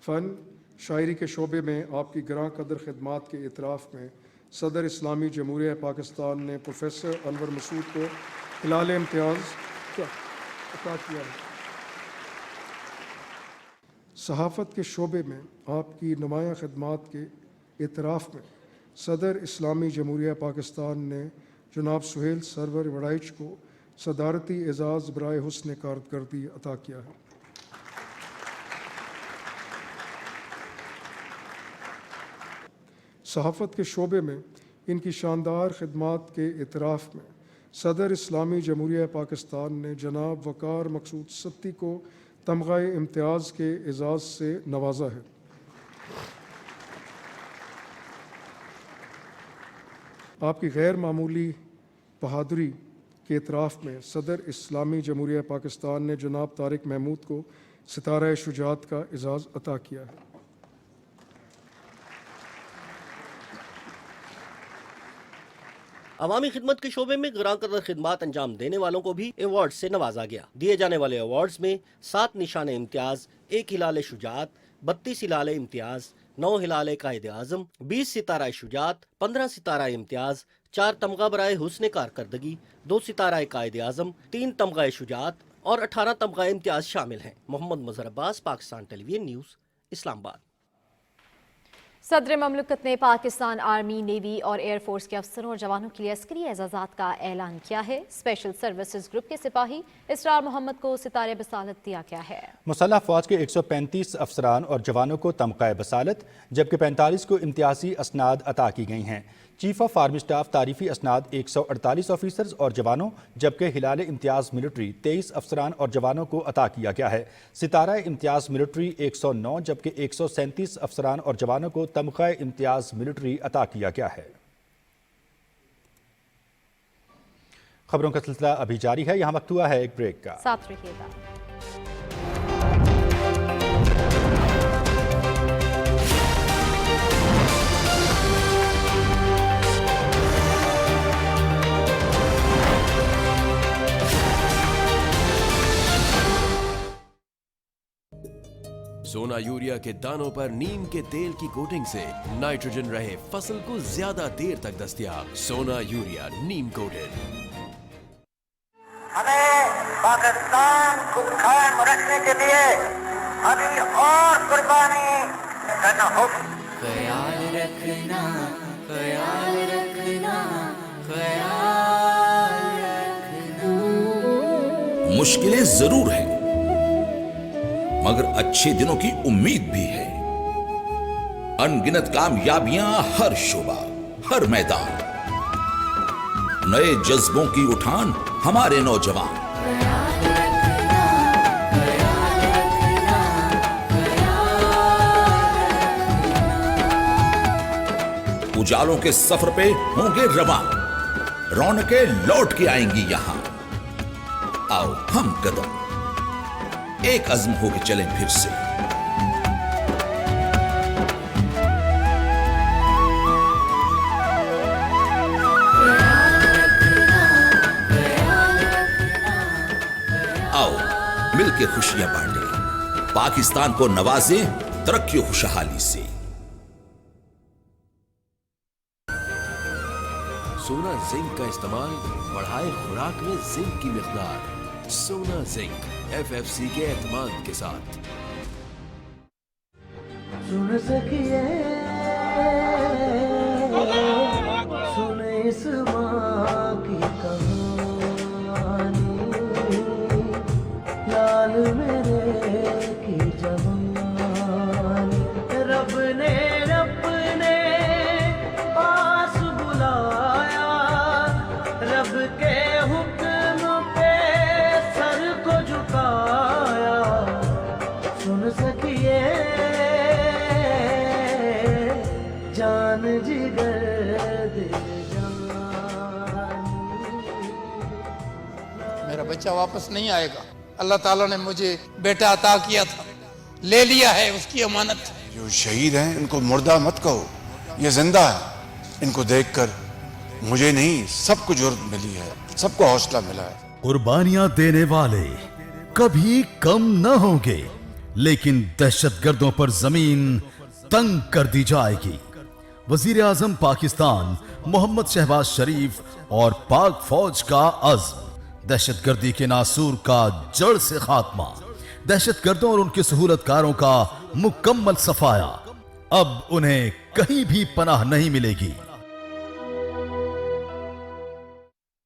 فن شاعری کے شعبے میں آپ کی گراں قدر خدمات کے اعتراف میں صدر اسلامی جمہوریہ پاکستان نے پروفیسر انور مسعود کو ہلال امتیاز عطا کیا ہے۔ صحافت کے شعبے میں آپ کی نمایاں خدمات کے اعتراف میں صدر اسلامی جمہوریہ پاکستان نے جناب سہیل سرور وڑائچ کو صدارتی اعزاز برائے حسن کارکردگی عطا کیا ہے۔ صحافت کے شعبے میں ان کی شاندار خدمات کے اعتراف میں صدر اسلامی جمہوریہ پاکستان نے جناب وقار مقصود ستی کو تمغہ امتیاز کے اعزاز سے نوازا ہے۔ آپ کی غیر معمولی بہادری کے اعتراف میں صدر اسلامی جمہوریہ پاکستان نے جناب طارق محمود کو ستارہ شجاعت کا اعزاز عطا کیا ہے۔ عوامی خدمت کے شعبے میں گراں قدر خدمات انجام دینے والوں کو بھی ایوارڈ سے نوازا گیا۔ دیے جانے والے ایوارڈز میں 7 نشان امتیاز، 1 ہلال شجاعت، 32 ہلال امتیاز، 9 ہلال قائد اعظم، 20 ستارہ شجاعت، 15 ستارہ امتیاز، 4 تمغہ برائے حسن کارکردگی، 2 ستارہ قائد اعظم، 3 تمغہ شجاعت اور 18 تمغہ امتیاز شامل ہیں۔ محمد مظہر عباس، پاکستان ٹیلی ویژن نیوز، اسلام آباد۔ صدر مملکت نے پاکستان آرمی، نیوی اور ایئر فورس کے افسروں اور جوانوں کے لیے عسکری اعزازات کا اعلان کیا ہے۔ اسپیشل سروسز گروپ کے سپاہی اسرار محمد کو ستارہ بصالت دیا گیا ہے۔ مسلح افواج کے 135 افسران اور جوانوں کو تمغہ بصالت جبکہ 45 کو امتیازی اسناد عطا کی گئی ہیں۔ चीफ ऑफ आर्मी स्टाफ तारीफी असनाद 148 ऑफिसर्स और जवानों जबकि हिलाल इम्तियाज मिलिट्री 23 अफसरान और जवानों को अता किया गया है। सितारा इम्तियाज मिलिट्री 109 जबकि 137 अफसरान और जवानों को तमग़ा इम्तियाज मिलिट्री अता किया गया है। खबरों का सिलसिला अभी जारी है, यहाँ वक्त हुआ है एक ब्रेक का। साथ रहिएगा। सोना यूरिया के दानों पर नीम के तेल की कोटिंग से नाइट्रोजन रहे फसल को ज्यादा देर तक दस्तयाब। सोना यूरिया नीम कोटेड। हमें पाकिस्तान को कायम रखने के लिए अभी और कुर्बानी करना होगी। ख्याल रखना, ख्याल रखना, ख्याल रखना। मुश्किलें जरूर हैं मगर अच्छे दिनों की उम्मीद भी है। अनगिनत कामयाबियां हर शोबा, हर मैदान, नए जज्बों की उठान हमारे नौजवान। उजालों के सफर पे होंगे रवां, रौनकें लौट के आएंगी यहां। आओ हम कदम एक अज़्म होके चलें फिर से। आओ मिलके खुशियां बांटें, पाकिस्तान को नवाजें तरक्की और खुशहाली से। सोना जिंक का इस्तेमाल बढ़ाए खुराक में जिंक की मिकदार। सोना जिंक FFC के एतमाद के साथ। सुन सकिए सुन इस माँ की कहानी, लाल मेरे की जवानी। रब ने अपने पास बुलाया, रब के हुक्म पे सर को झुकाया। सुन सकिए जान जिगर दिल जानी। मेरा बच्चा वापस नहीं आएगा। अल्लाह ताला ने मुझे बेटा अता किया था, ले लिया है, उसकी अमानत। जो शहीद हैं इनको मुर्दा मत कहो, ये जिंदा है। इनको देखकर मुझे नहीं सबको जुर्रत मिली है, सबको हौसला मिला है। कुर्बानियां देने वाले कभी कम न होंगे, लेकिन दहशतगर्दों पर जमीन तंग कर दी जाएगी। वजीर आजम पाकिस्तान मोहम्मद शहबाज शरीफ और पाक फौज का अज़्म, दहशतगर्दी के नासूर का जड़ से खात्मा, दहशतगर्दों और उनके सहूलतकारों का मुकम्मल सफाया। अब उन्हें कहीं भी पनाह नहीं मिलेगी।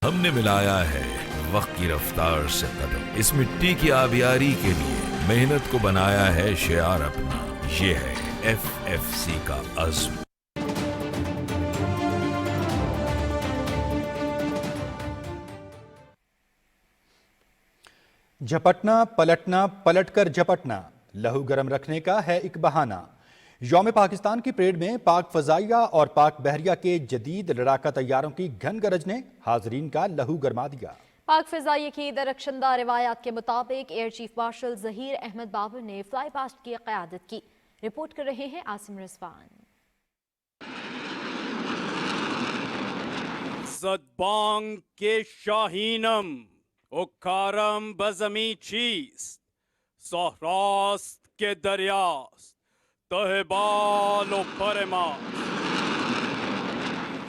हमने मिलाया है वक्त की रफ्तार से कदम। इस मिट्टी की आबियारी के लिए मेहनत को बनाया है शियार अपना। ये है FFC का अज़्म। झपटना पलटना, पलटकर झपटना, लहू गर्म रखने का है एक बहाना। यौम पाकिस्तान की परेड में पाक फजाइया और पाक बहरिया के जदीद लड़ाका तैयारों की घन गरज ने हाजरीन का लहू गरमा दिया। पाक फजाइया की दरख्शंदा रिवायात के मुताबिक air chief marshal Zaheer Ahmad Babar ने फ्लाई पास्ट की क़यादत की। रिपोर्ट कर रहे हैं आसिम रिजवान। सदबांग के शाहीनम उकारम बजमी चीज सहरास्त के दरियास्त तहबालो परमा।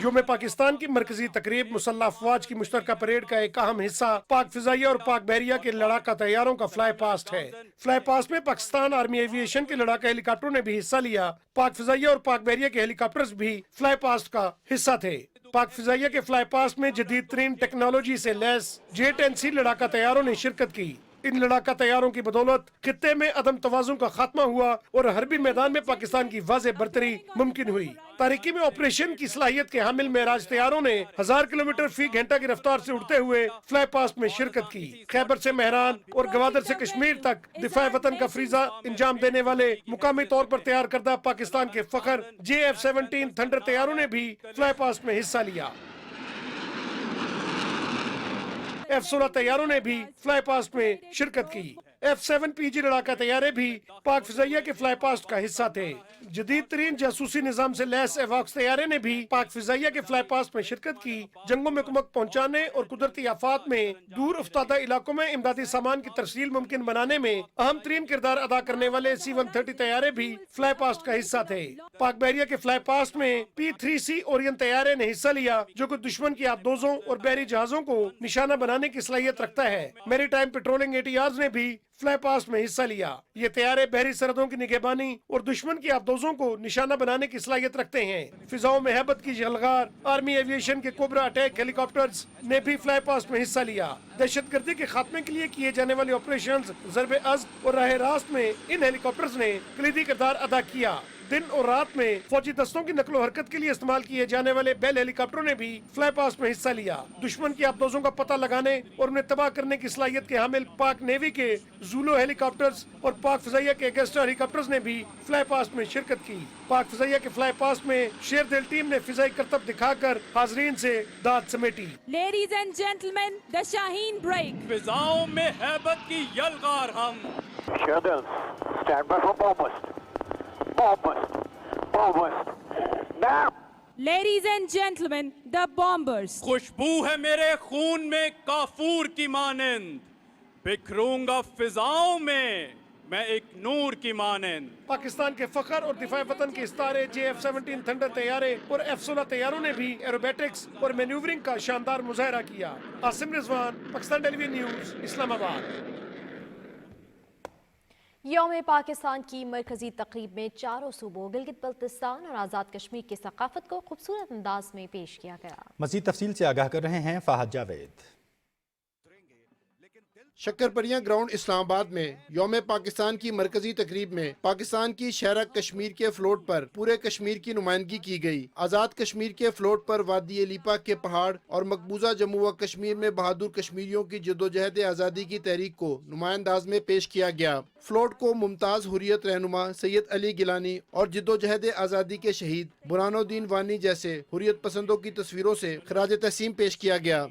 यौम पाकिस्तान की मरकजी तकरीब मुसल्लह अफवाज की मुश्तरका परेड का एक अहम हिस्सा पाक फिजाइया और पाक बहरिया के लड़ाका तैयारों का फ्लाई पास्ट है। फ्लाई पास्ट में पाकिस्तान आर्मी एविएशन के लड़ाका हेलीकॉप्टरों ने भी हिस्सा लिया। पाक फिजाइया और पाक बहरिया के हेलीकॉप्टर्स भी फ्लाई पास्ट का हिस्सा थे। पाक फिजाइया के फ्लाई पास्ट में जदीद तरीन टेक्नोलॉजी से लैस J-10C लड़ाका तैयारों ने शिरकत की। इन लड़ाका तैयारों की बदौलत खित्ते में अदम तवाजुन का खात्मा हुआ और हरबी मैदान में पाकिस्तान की वाज़ेह बरतरी मुमकिन हुई। तारीकी में ऑपरेशन की सलाहियत के हामिल मेराज तैयारों ने 1000 किलोमीटर फी घंटा की रफ्तार से उड़ते हुए फ्लाई पास्ट में शिरकत की। खैबर से मेहरान और गवादर से कश्मीर तक दिफा वतन का फरीजा इंजाम देने वाले मुकामी तौर पर तैयार करदा पाकिस्तान के फखर JF-17 थंडर तैयारों ने भी फ्लाई पास्ट में हिस्सा लिया। F-16 तैयारों ने भी फ्लाई पास्ट में शिरकत की। F-7 PG लड़ाका तैयारे भी पाक फिजाइया के फ्लाई पास्ट का हिस्सा थे। जदीद तरीन जासूसी निजाम से लैस एवॉक्स तैयारे ने भी पाक फिजाइया के फ्लाई पास्ट में शिरकत की। जंगों में कुमक पहुंचाने और कुदरती आफात में दूर अफ्तादा इलाकों में इमदादी सामान की तरसील मुमकिन बनाने में अहम तरीन किरदार अदा करने वाले C-130 तैयारे भी फ्लाई पास्ट का हिस्सा थे। पाक बहरिया के फ्लाई पास्ट में P-3C ओरियन तैयारे ने हिस्सा लिया, जो कि दुश्मन की आबदोजों और बहरी जहाजों को निशाना बनाने की सलाहियत रखता है। मेरी टाइम पेट्रोलिंग ATRs ने भी फ्लाई पास्ट में हिस्सा लिया। ये तैयारे बहरी सरहदों की निगहबानी और दुश्मन की आबदोजों को निशाना बनाने की सलाहियत रखते हैं। फिजाओं में हैबत की जलगार आर्मी एविएशन के कोबरा अटैक हेलीकॉप्टर्स ने भी फ्लाई पास्ट में हिस्सा लिया। दहशतगर्दी के खात्मे के लिए किए जाने वाले ऑपरेशंस ज़रबे अज़्म और राह रास्त में इन हेलीकॉप्टर्स ने कलीदी किरदार अदा किया। दिन और रात में फौजी दस्तों की नकलो हरकत के लिए इस्तेमाल किए जाने वाले बेल हेलीकॉप्टरों ने भी फ्लाई पास्ट में हिस्सा लिया। दुश्मन की आबदोजों का पता लगाने और उन्हें तबाह करने की सलाहियत के हामिल पाक नेवी के जूलो हेलीकॉप्टर्स और पाक फिजाइया के अगेस्टा हेलीकॉप्टर्स ने भी फ्लाई पास्ट में शिरकत की। पाक फिजाइया के फ्लाई पास्ट में शेर दिल टीम ने फिजाई करतब दिखाकर हाजरीन से दाद समेटी। Ladies and gentlemen, the Shaheen break. फिजाओं में हैबत की यलगार हम Sherdil, stand by for bombers. Bombers. Bombers. Now. Ladies and gentlemen, the bombers. खुशबू है मेरे खून में काफूर की मानंद, बिखरूंगा फिजाओं में मैं एक नूर की मानंद। पाकिस्तान के फखर और दिफा वतन के इस्तारे JF-17 थंडर तैयारे और F-16 तैयारों ने भी एरोबेटिक्स और मैन्यूवरिंग का शानदार मुजाहरा किया। Asim Rizwan, Pakistan television news, Islamabad. यौम पाकिस्तान की मरकजी तकरीब में चारों सूबों गिलगित बल्तिस्तान और आज़ाद कश्मीर की सकाफत को खूबसूरत अंदाज में पेश किया गया। मज़ीद तफसील से आगाह कर रहे हैं फाहद जावेद। शक्करपरियां ग्राउंड इस्लामाबाद में यौम पाकिस्तान की मरकजी तकरीब में पाकिस्तान की शहरा कश्मीर के फ्लोट पर पूरे कश्मीर की नुमाइंदगी की गई। आज़ाद कश्मीर के फ्लोट पर वादी लीपा के पहाड़ और मकबूजा जम्मू व कश्मीर में बहादुर कश्मीरियों की जद्दोजहद आज़ादी की तहरीक को नुमाया अंदाज में पेश किया गया। फ्लोट को मुमताज़ हुर्रियत रहनुमा सैयद अली गिलानी और जद्दोजहद आज़ादी के शहीद बुरहानुद्दीन वानी जैसे हुर्रियत पसंदों की तस्वीरों से खराज तहसीन पेश किया गया।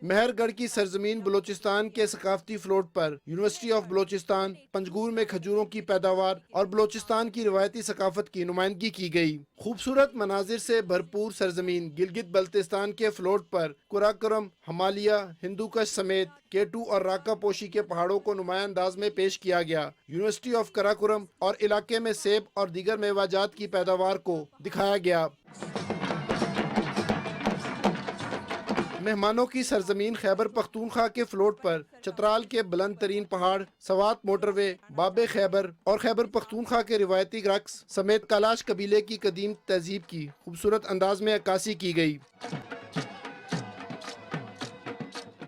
मेहरगढ़ की सरजमीन बलोचिस्तान के सकाफती फ्लोट पर यूनिवर्सिटी ऑफ बलोचिस्तान पंजगूर में खजूरों की पैदावार और बलोचिस्तान की रिवायती सकाफत की नुमाइंदगी की गई। खूबसूरत मनाजिर से भरपूर सरजमीन गिलगित बल्तिस्तान के फ्लोट पर कुराकोरम, हमालिया, हिंदूकश समेत केटू और राका पोशी के पहाड़ों को नुमाया अंदाज में पेश किया गया। यूनिवर्सिटी ऑफ कराकोरम और इलाके में सेब और दीगर मेवाजात की पैदावार को दिखाया गया। मेहमानों की सरजमीन खैबर पख्तूनख्वा के फ्लोट पर चतराल के बुलंद तरीन पहाड़, सवात मोटरवे, बाबे खैबर और खैबर पख्तूनख्वा के रिवायती रक्स समेत कालाश कबीले की कदीम तहजीब की खूबसूरत अंदाज में अक्कासी की गई।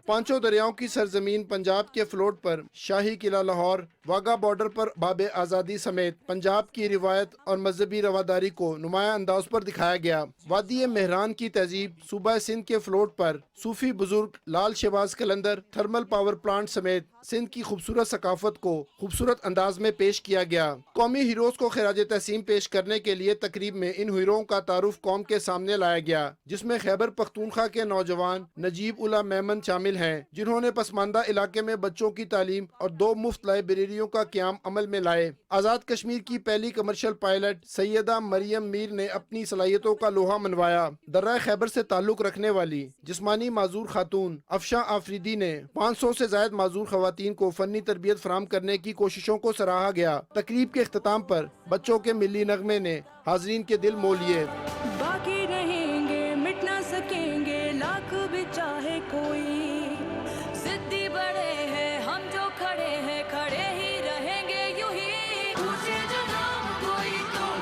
पांचों दरियाओं की सरजमीन पंजाब के फ्लोट पर शाही किला लाहौर, वाघा बॉर्डर पर बाबे आज़ादी समेत पंजाब की रिवायत और मजहबी रवादारी को नुमाया अंदाज पर दिखाया गया। वादी मेहरान की तहजीब सूबा सिंध के फ्लोट पर सूफी बुजुर्ग लाल शहबाज कलंदर थर्मल पावर प्लांट समेत सिंध की खूबसूरत सकाफत को खूबसूरत अंदाज में पेश किया गया। कौमी हीरोज को खिराज तहसीन पेश करने के लिए तकरीब में इन हीरों का तारुफ कौम के सामने लाया गया, जिसमें खैबर पख्तूनख्वा के नौजवान नजीब उल्ला मेमन शामिल हैं, जिन्होंने पसमानदा इलाके में बच्चों की तालीम और 2 मुफ्त लाइब्रेरियों का क्याम अमल में लाए। आज़ाद कश्मीर की पहली कमर्शियल पायलट सैयदा मरियम मीर ने अपनी सलाहियतों का लोहा मनवाया। दर्रा खैबर से ताल्लुक रखने वाली जिस्मानी माजूर खातून अफशा आफरीदी ने 500 से ज्यादा माजूर खवातीन को फनी तरबियत फराहम करने की कोशिशों को सराहा गया। तकरीब के इख्तिताम पर बच्चों के मिली नगमे ने हाजरीन के दिल मोह लिए। बाकी रहेंगे मिट ना सकेंगे लाख भी चाहे कोई, जिद्दी बड़े हैं हम जो खड़े हैं खड़े ही रहेंगे यूं ही। पूछे जो नाम कोई तुम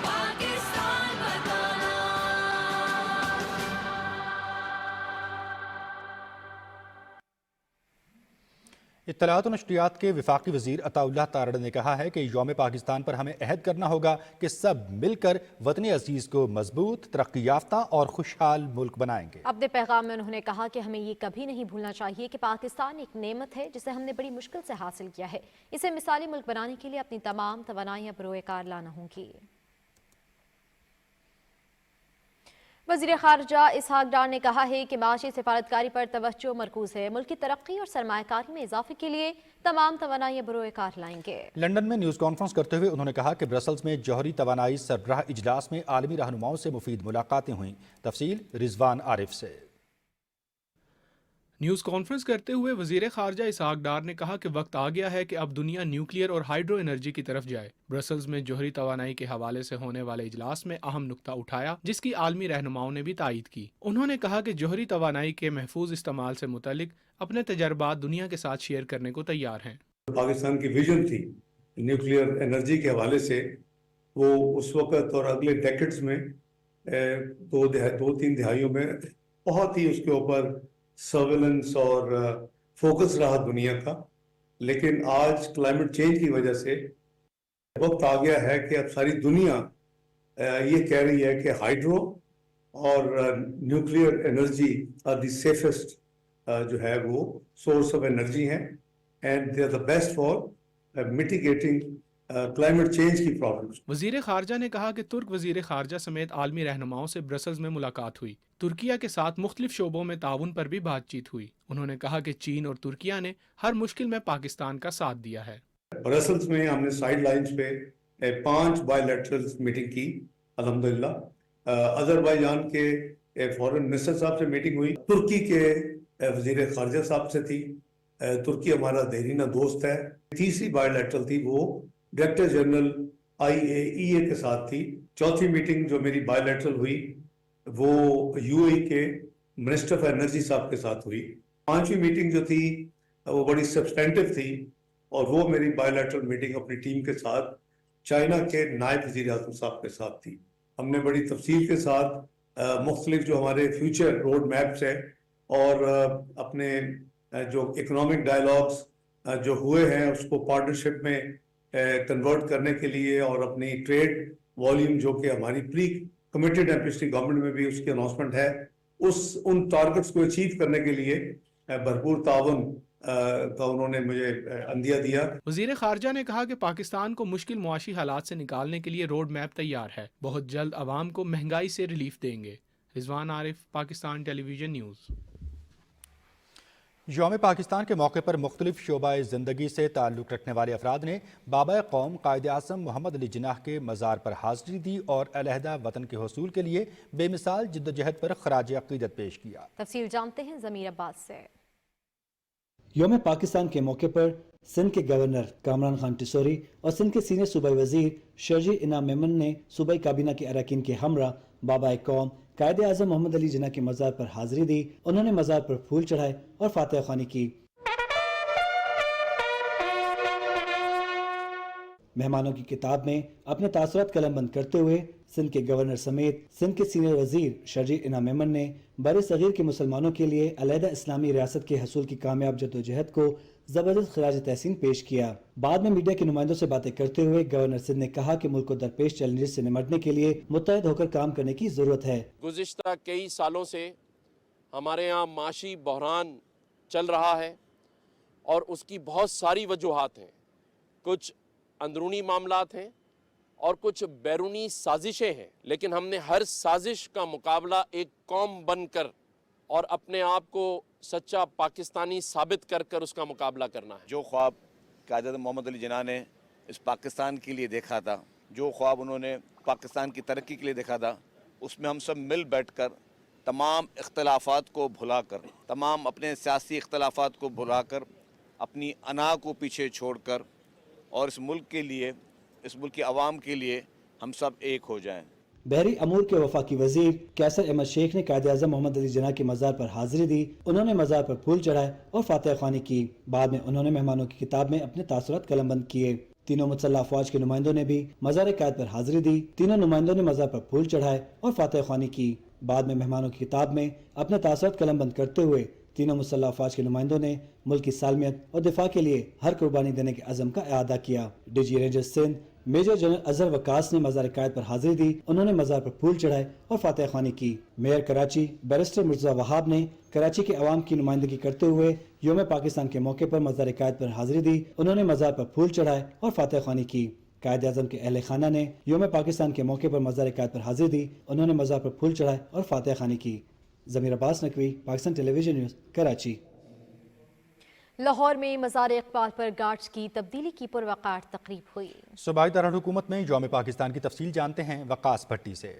पाकिस्तान बताना, اطلاعات و نشریات کے وفاقی وزیر عطاءاللہ تارڑ نے کہا ہے کہ یوم پاکستان پر ہمیں عہد کرنا ہوگا کہ سب مل کر وطن عزیز کو مضبوط، ترقی یافتہ اور خوشحال ملک بنائیں گے۔ اپنے پیغام میں انہوں نے کہا کہ ہمیں یہ کبھی نہیں بھولنا چاہیے کہ پاکستان ایک نعمت ہے جسے ہم نے بڑی مشکل سے حاصل کیا ہے۔ اسے مثالی ملک بنانے کے لیے اپنی تمام توانائیاں بروئے کار لانا ہوں گی۔ وزیر خارجہ اسحاق ڈار نے کہا ہے کہ معاشی سفارتکاری پر توجہ مرکوز ہے، ملک کی ترقی اور سرمایہ کاری میں اضافے کے لیے تمام توانائیاں بروئے کار لائیں گے۔ لندن میں نیوز کانفرنس کرتے ہوئے انہوں نے کہا کہ برسلز میں جوہری توانائی سربراہ اجلاس میں عالمی رہنماؤں سے مفید ملاقاتیں ہوئیں۔ تفصیل رضوان عارف سے۔ نیوز کانفرنس کرتے ہوئے وزیر خارجہ اسحاق ڈار نے کہا کہ وقت آ گیا ہے کہ اب دنیا نیوکلیئر اور ہائیڈرو انرجی کی طرف جائے۔ برسلز میں جوہری توانائی کے حوالے سے ہونے والے اجلاس میں اہم نکتہ اٹھایا جس کی عالمی رہنماؤں نے بھی تائید کی۔ انہوں نے کہا کہ جوہری توانائی کے محفوظ استعمال سے متعلق اپنے تجربات دنیا کے ساتھ شیئر کرنے کو تیار ہیں۔ پاکستان کی ویژن تھی نیوکلیئر انرجی کے حوالے سے، وہ اس وقت اور اگلے ڈیکڈز میں دو تین دہائیوں میں بہت ہی اس کے اوپر سرویلنس اور فوکس رہا دنیا کا، لیکن آج کلائمیٹ چینج کی وجہ سے وقت آ گیا ہے کہ اب ساری دنیا یہ کہہ رہی ہے کہ ہائیڈرو اور nuclear energy are the safest جو ہے وہ سورس آف انرجی ہیں، and they are the best for mitigating climate change کی پرابلمز۔ وزیر خارجہ نے کہا کہ ترک وزیر خارجہ سمیت عالمی رہنماؤں سے برسلز میں ملاقات ہوئی۔ ترکیہ کے ساتھ مختلف شعبوں میں تعاون پر بھی بات چیت ہوئی۔ انہوں نے کہا کہ چین اور ترکیہ نے ہر مشکل میں پاکستان کا ساتھ دیا ہے۔ برسلز میں ہم نے سائیڈ لائنز پہ 5 بائی لیٹرل میٹنگ کی الحمدللہ۔ آذربائیجان کے فورن منسٹر صاحب سے میٹنگ ہوئی، ترکی کے وزیر خارجہ صاحب سے تھی۔ ترکی ہمارا دیرینہ دوست ہے۔ تیسری بائی لیٹرل تھی وہ ڈائریکٹر جنرل IAEA کے ساتھ تھی۔ چوتھی میٹنگ جو میری بائی لیٹرل ہوئی وہ UAE کے منسٹر آف انرجی صاحب کے ساتھ ہوئی۔ 5ویں میٹنگ جو تھی وہ بڑی سبسٹینٹو تھی، اور وہ میری بائی لیٹرل میٹنگ اپنی ٹیم کے ساتھ چائنا کے نائب وزیر اعظم صاحب کے ساتھ تھی۔ ہم نے بڑی تفصیل کے ساتھ مختلف جو ہمارے فیوچر روڈ میپس ہیں اور اپنے جو اکنامک ڈائیلاگس جو ہوئے ہیں اس کو پارٹنرشپ میں کنورٹ کرنے کے لیے، اور اپنی ٹریڈ والیوم جو کہ ہماری پری کمیٹڈ ہے پچھلی گورنمنٹ میں بھی اس کی اناؤنسمنٹ ہے، ان ٹارگٹس کو اچیو کرنے کے لیے بھرپور تعاون کا انہوں نے مجھے عندیہ دیا۔ وزیر خارجہ نے کہا کہ پاکستان کو مشکل معاشی حالات سے نکالنے کے لیے روڈ میپ تیار ہے، بہت جلد عوام کو مہنگائی سے ریلیف دیں گے۔ رضوان عارف، پاکستان ٹیلی ویژن نیوز۔ یوم پاکستان کے موقع پر مختلف شعبہ زندگی سے تعلق رکھنے والے افراد نے بابا قوم قائد اعظم محمد علی جناح کے مزار پر حاضری دی اور علیحدہ وطن کے حصول کے لیے بے مثال جدوجہد پر خراج عقیدت پیش کیا۔ تفصیل جانتے ہیں ضمیر عباس سے۔ یوم پاکستان کے موقع پر سندھ کے گورنر کامران خان ٹسوری اور سندھ کے سینئر صوبائی وزیر شرجیل انعام میمن نے صوبائی کابینہ کے اراکین کے ہمراہ بابا قوم قائد اعظم محمد علی جناح کے مزار پر حاضری دی۔ انہوں نے مزار پر پھول چڑھائے اور فاتحہ خوانی کی۔ مہمانوں کی کتاب میں اپنے تاثرات قلم بند کرتے ہوئے سندھ کے گورنر سمیت سندھ کے سینئر وزیر شرجیل انعام میمن نے بر صغیر کے مسلمانوں کے لیے علیحدہ اسلامی ریاست کے حصول کی کامیاب جدوجہد کو زبردست خراج تحسین پیش کیا۔ بعد میں میڈیا کے نمائندوں سے باتیں کرتے ہوئے گورنر سندھ نے کہا کہ ملک کو درپیش چیلنجز سے نمٹنے کے لیے متحد ہو کر کام کرنے کی ضرورت ہے۔ گزشتہ کئی سالوں سے ہمارے یہاں معاشی بحران چل رہا ہے اور اس کی بہت ساری وجوہات ہیں۔ کچھ اندرونی معاملات ہیں اور کچھ بیرونی سازشیں ہیں، لیکن ہم نے ہر سازش کا مقابلہ ایک قوم بن کر اور اپنے آپ کو سچا پاکستانی ثابت کر کر اس کا مقابلہ کرنا ہے۔ جو خواب قائد اعظم محمد علی جناح نے اس پاکستان کے لیے دیکھا تھا، جو خواب انہوں نے پاکستان کی ترقی کے لیے دیکھا تھا، اس میں ہم سب مل بیٹھ کر تمام اختلافات کو بھلا کر، تمام اپنے سیاسی اختلافات کو بھلا کر، اپنی انا کو پیچھے چھوڑ کر، اور اس ملک کے لیے، اس ملک کی عوام کے لیے ہم سب ایک ہو جائیں۔ بحری امور کے وفاقی وزیر کیسر احمد شیخ نے قائد اعظم محمد علی جناح کے مزار پر حاضری دی۔ انہوں نے مزار پر پھول چڑھائے اور فاتحہ خوانی کی۔ بعد میں انہوں نے مہمانوں کی کتاب میں اپنے تاثرات قلم بند کیے۔ تینوں مسلح افواج کے نمائندوں نے بھی مزار قائد پر حاضری دی۔ تینوں نمائندوں نے مزار پر پھول چڑھائے اور فاتحہ خوانی کی۔ بعد میں مہمانوں کی کتاب میں اپنے تاثرات قلم بند کرتے ہوئے तीनों मुसल्लह अफवाज के नुमाइंदों ने मुल्क की सालमियत और दिफा के लिए हर कुर्बानी देने के अज़म का इआदा किया। DG Rangers Sindh major general Azhar Waqas ने मज़ार कायद पर हाजिरी दी। उन्होंने मज़ार पर फूल चढ़ाए और फातिहा ख्वानी की। मेयर कराची बैरिस्टर मुर्तज़ा वहाब ने कराची के अवाम की नुमाइंदगी करते हुए योम पाकिस्तान के मौके पर मज़ार कायद पर हाजिरी दी। उन्होंने मज़ार पर फूल चढ़ाए और फातिहा ख्वानी की। कायद आज़म के अहले खाना ने योम पाकिस्तान के मौके पर मज़ार कायद पर हाजिरी दी। उन्होंने मज़ार पर फूल चढ़ाए और फातिहा ख्वानी की। ज़मीर अब्बास नकवी, पाकिस्तान टेलीविजन न्यूज़, कराची। लाहौर में मज़ार इक़बाल पर गार्ड्स की तब्दीली की पुरवकार तकरीब हुई। सूबाई दारुल-हुकूमत में यौम पाकिस्तान की तफसील जानते हैं वकास भट्टी से।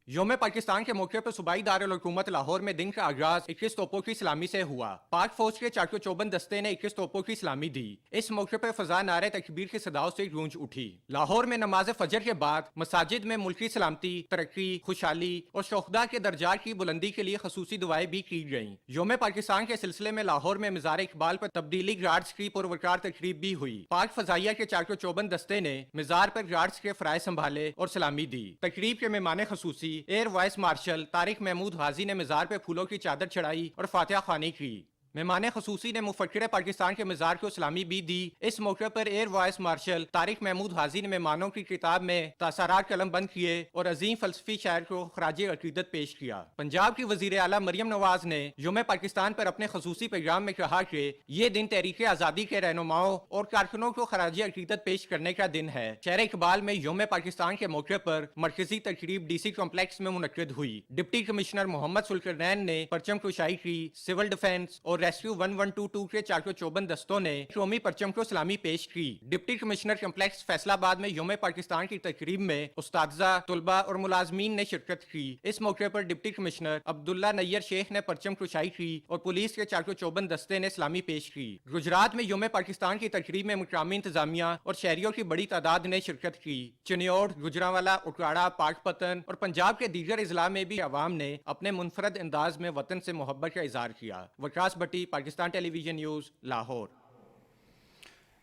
योम पाकिस्तान के मौके पर सूबाई दारुल हुकूमत लाहौर में दिन का आगाज 21 तोपों की सलामी से हुआ। पाक फौज के 454 दस्ते ने 21 तोपों की सलामी दी। इस मौके पर फजा नारे तकबीर की सदाओं से गूंज उठी। लाहौर में नमाज फजर के बाद मसाजिद में मुल्की सलामती, तरक्की, खुशहाली और शोहदा के दर्जात की बुलंदी के लिए खसूसी दुआएं भी की गईं। योम पाकिस्तान के सिलसिले में लाहौर में मज़ार इकबाल पर तब्दीली गार्ड्स की पुरवकार तकरीब भी हुई। पाक फजाइया के 454 दस्ते ने मज़ार पर गार्ड्स के फराइज संभाले और सलामी दी। तकरीब के मेहमान खसूसी air vice marshal Tariq Mahmood Haji ने मज़ार पे फूलों की चादर चढ़ाई और फातिहा ख्वानी की। मेहमान खसूसी ने मुफक्किर पाकिस्तान के मज़ार को सलामी भी दी। इस मौके पर air vice marshal Tariq Mahmood Haji ने मेहमानों की किताब में तासरात कलम बंद किए और अजीम फलसफी शायर को खराज अकीदत पेश किया। पंजाब की वज़ीर आला मरियम नवाज ने योम पाकिस्तान पर अपने खसूसी पैगाम में कहा कि ये दिन तहरीक आज़ादी के रहनुमाओं और कारकुनों को खराज अकीदत पेश करने का दिन है। शहर इकबाल में योम पाकिस्तान के मौके पर मरकजी तकरीब DC कॉम्प्लेक्स में मुनक्किद हुई। डिप्टी कमिश्नर मोहम्मद सुल्करनैन ने परचम कुशाई की। सिविल डिफेंस और रेस्क्यू 1122 के 454 दस्तों ने कौमी परचम को सलामी पेश की। डिप्टी कमिश्नर कम्प्लेक्स फैसलाबाद में योम पाकिस्तान की तकरीब में उस्तादजा, तुलबा और मुलाजमीन ने शिरकत की। इस मौके पर डिप्टी कमिश्नर अब्दुल्ला नैयर शेख ने परचम कुशाई की और पुलिस के 454 दस्ते ने सलामी पेश की। गुजरात में योम पाकिस्तान की तकरीब में मुकामी इंतजामिया और शहरियों की बड़ी तादाद ने शिरकत की। चिन्योड़, गुजरांवाला, उटवाड़ा, पाकपतन और पंजाब के दीगर इजला में भी अवाम ने अपने मुनफरद अंदाज में वतन से मोहब्बत का इजहार किया। वकास भट्टी, पाकिस्तान टेलीविजन न्यूज़, लाहौर।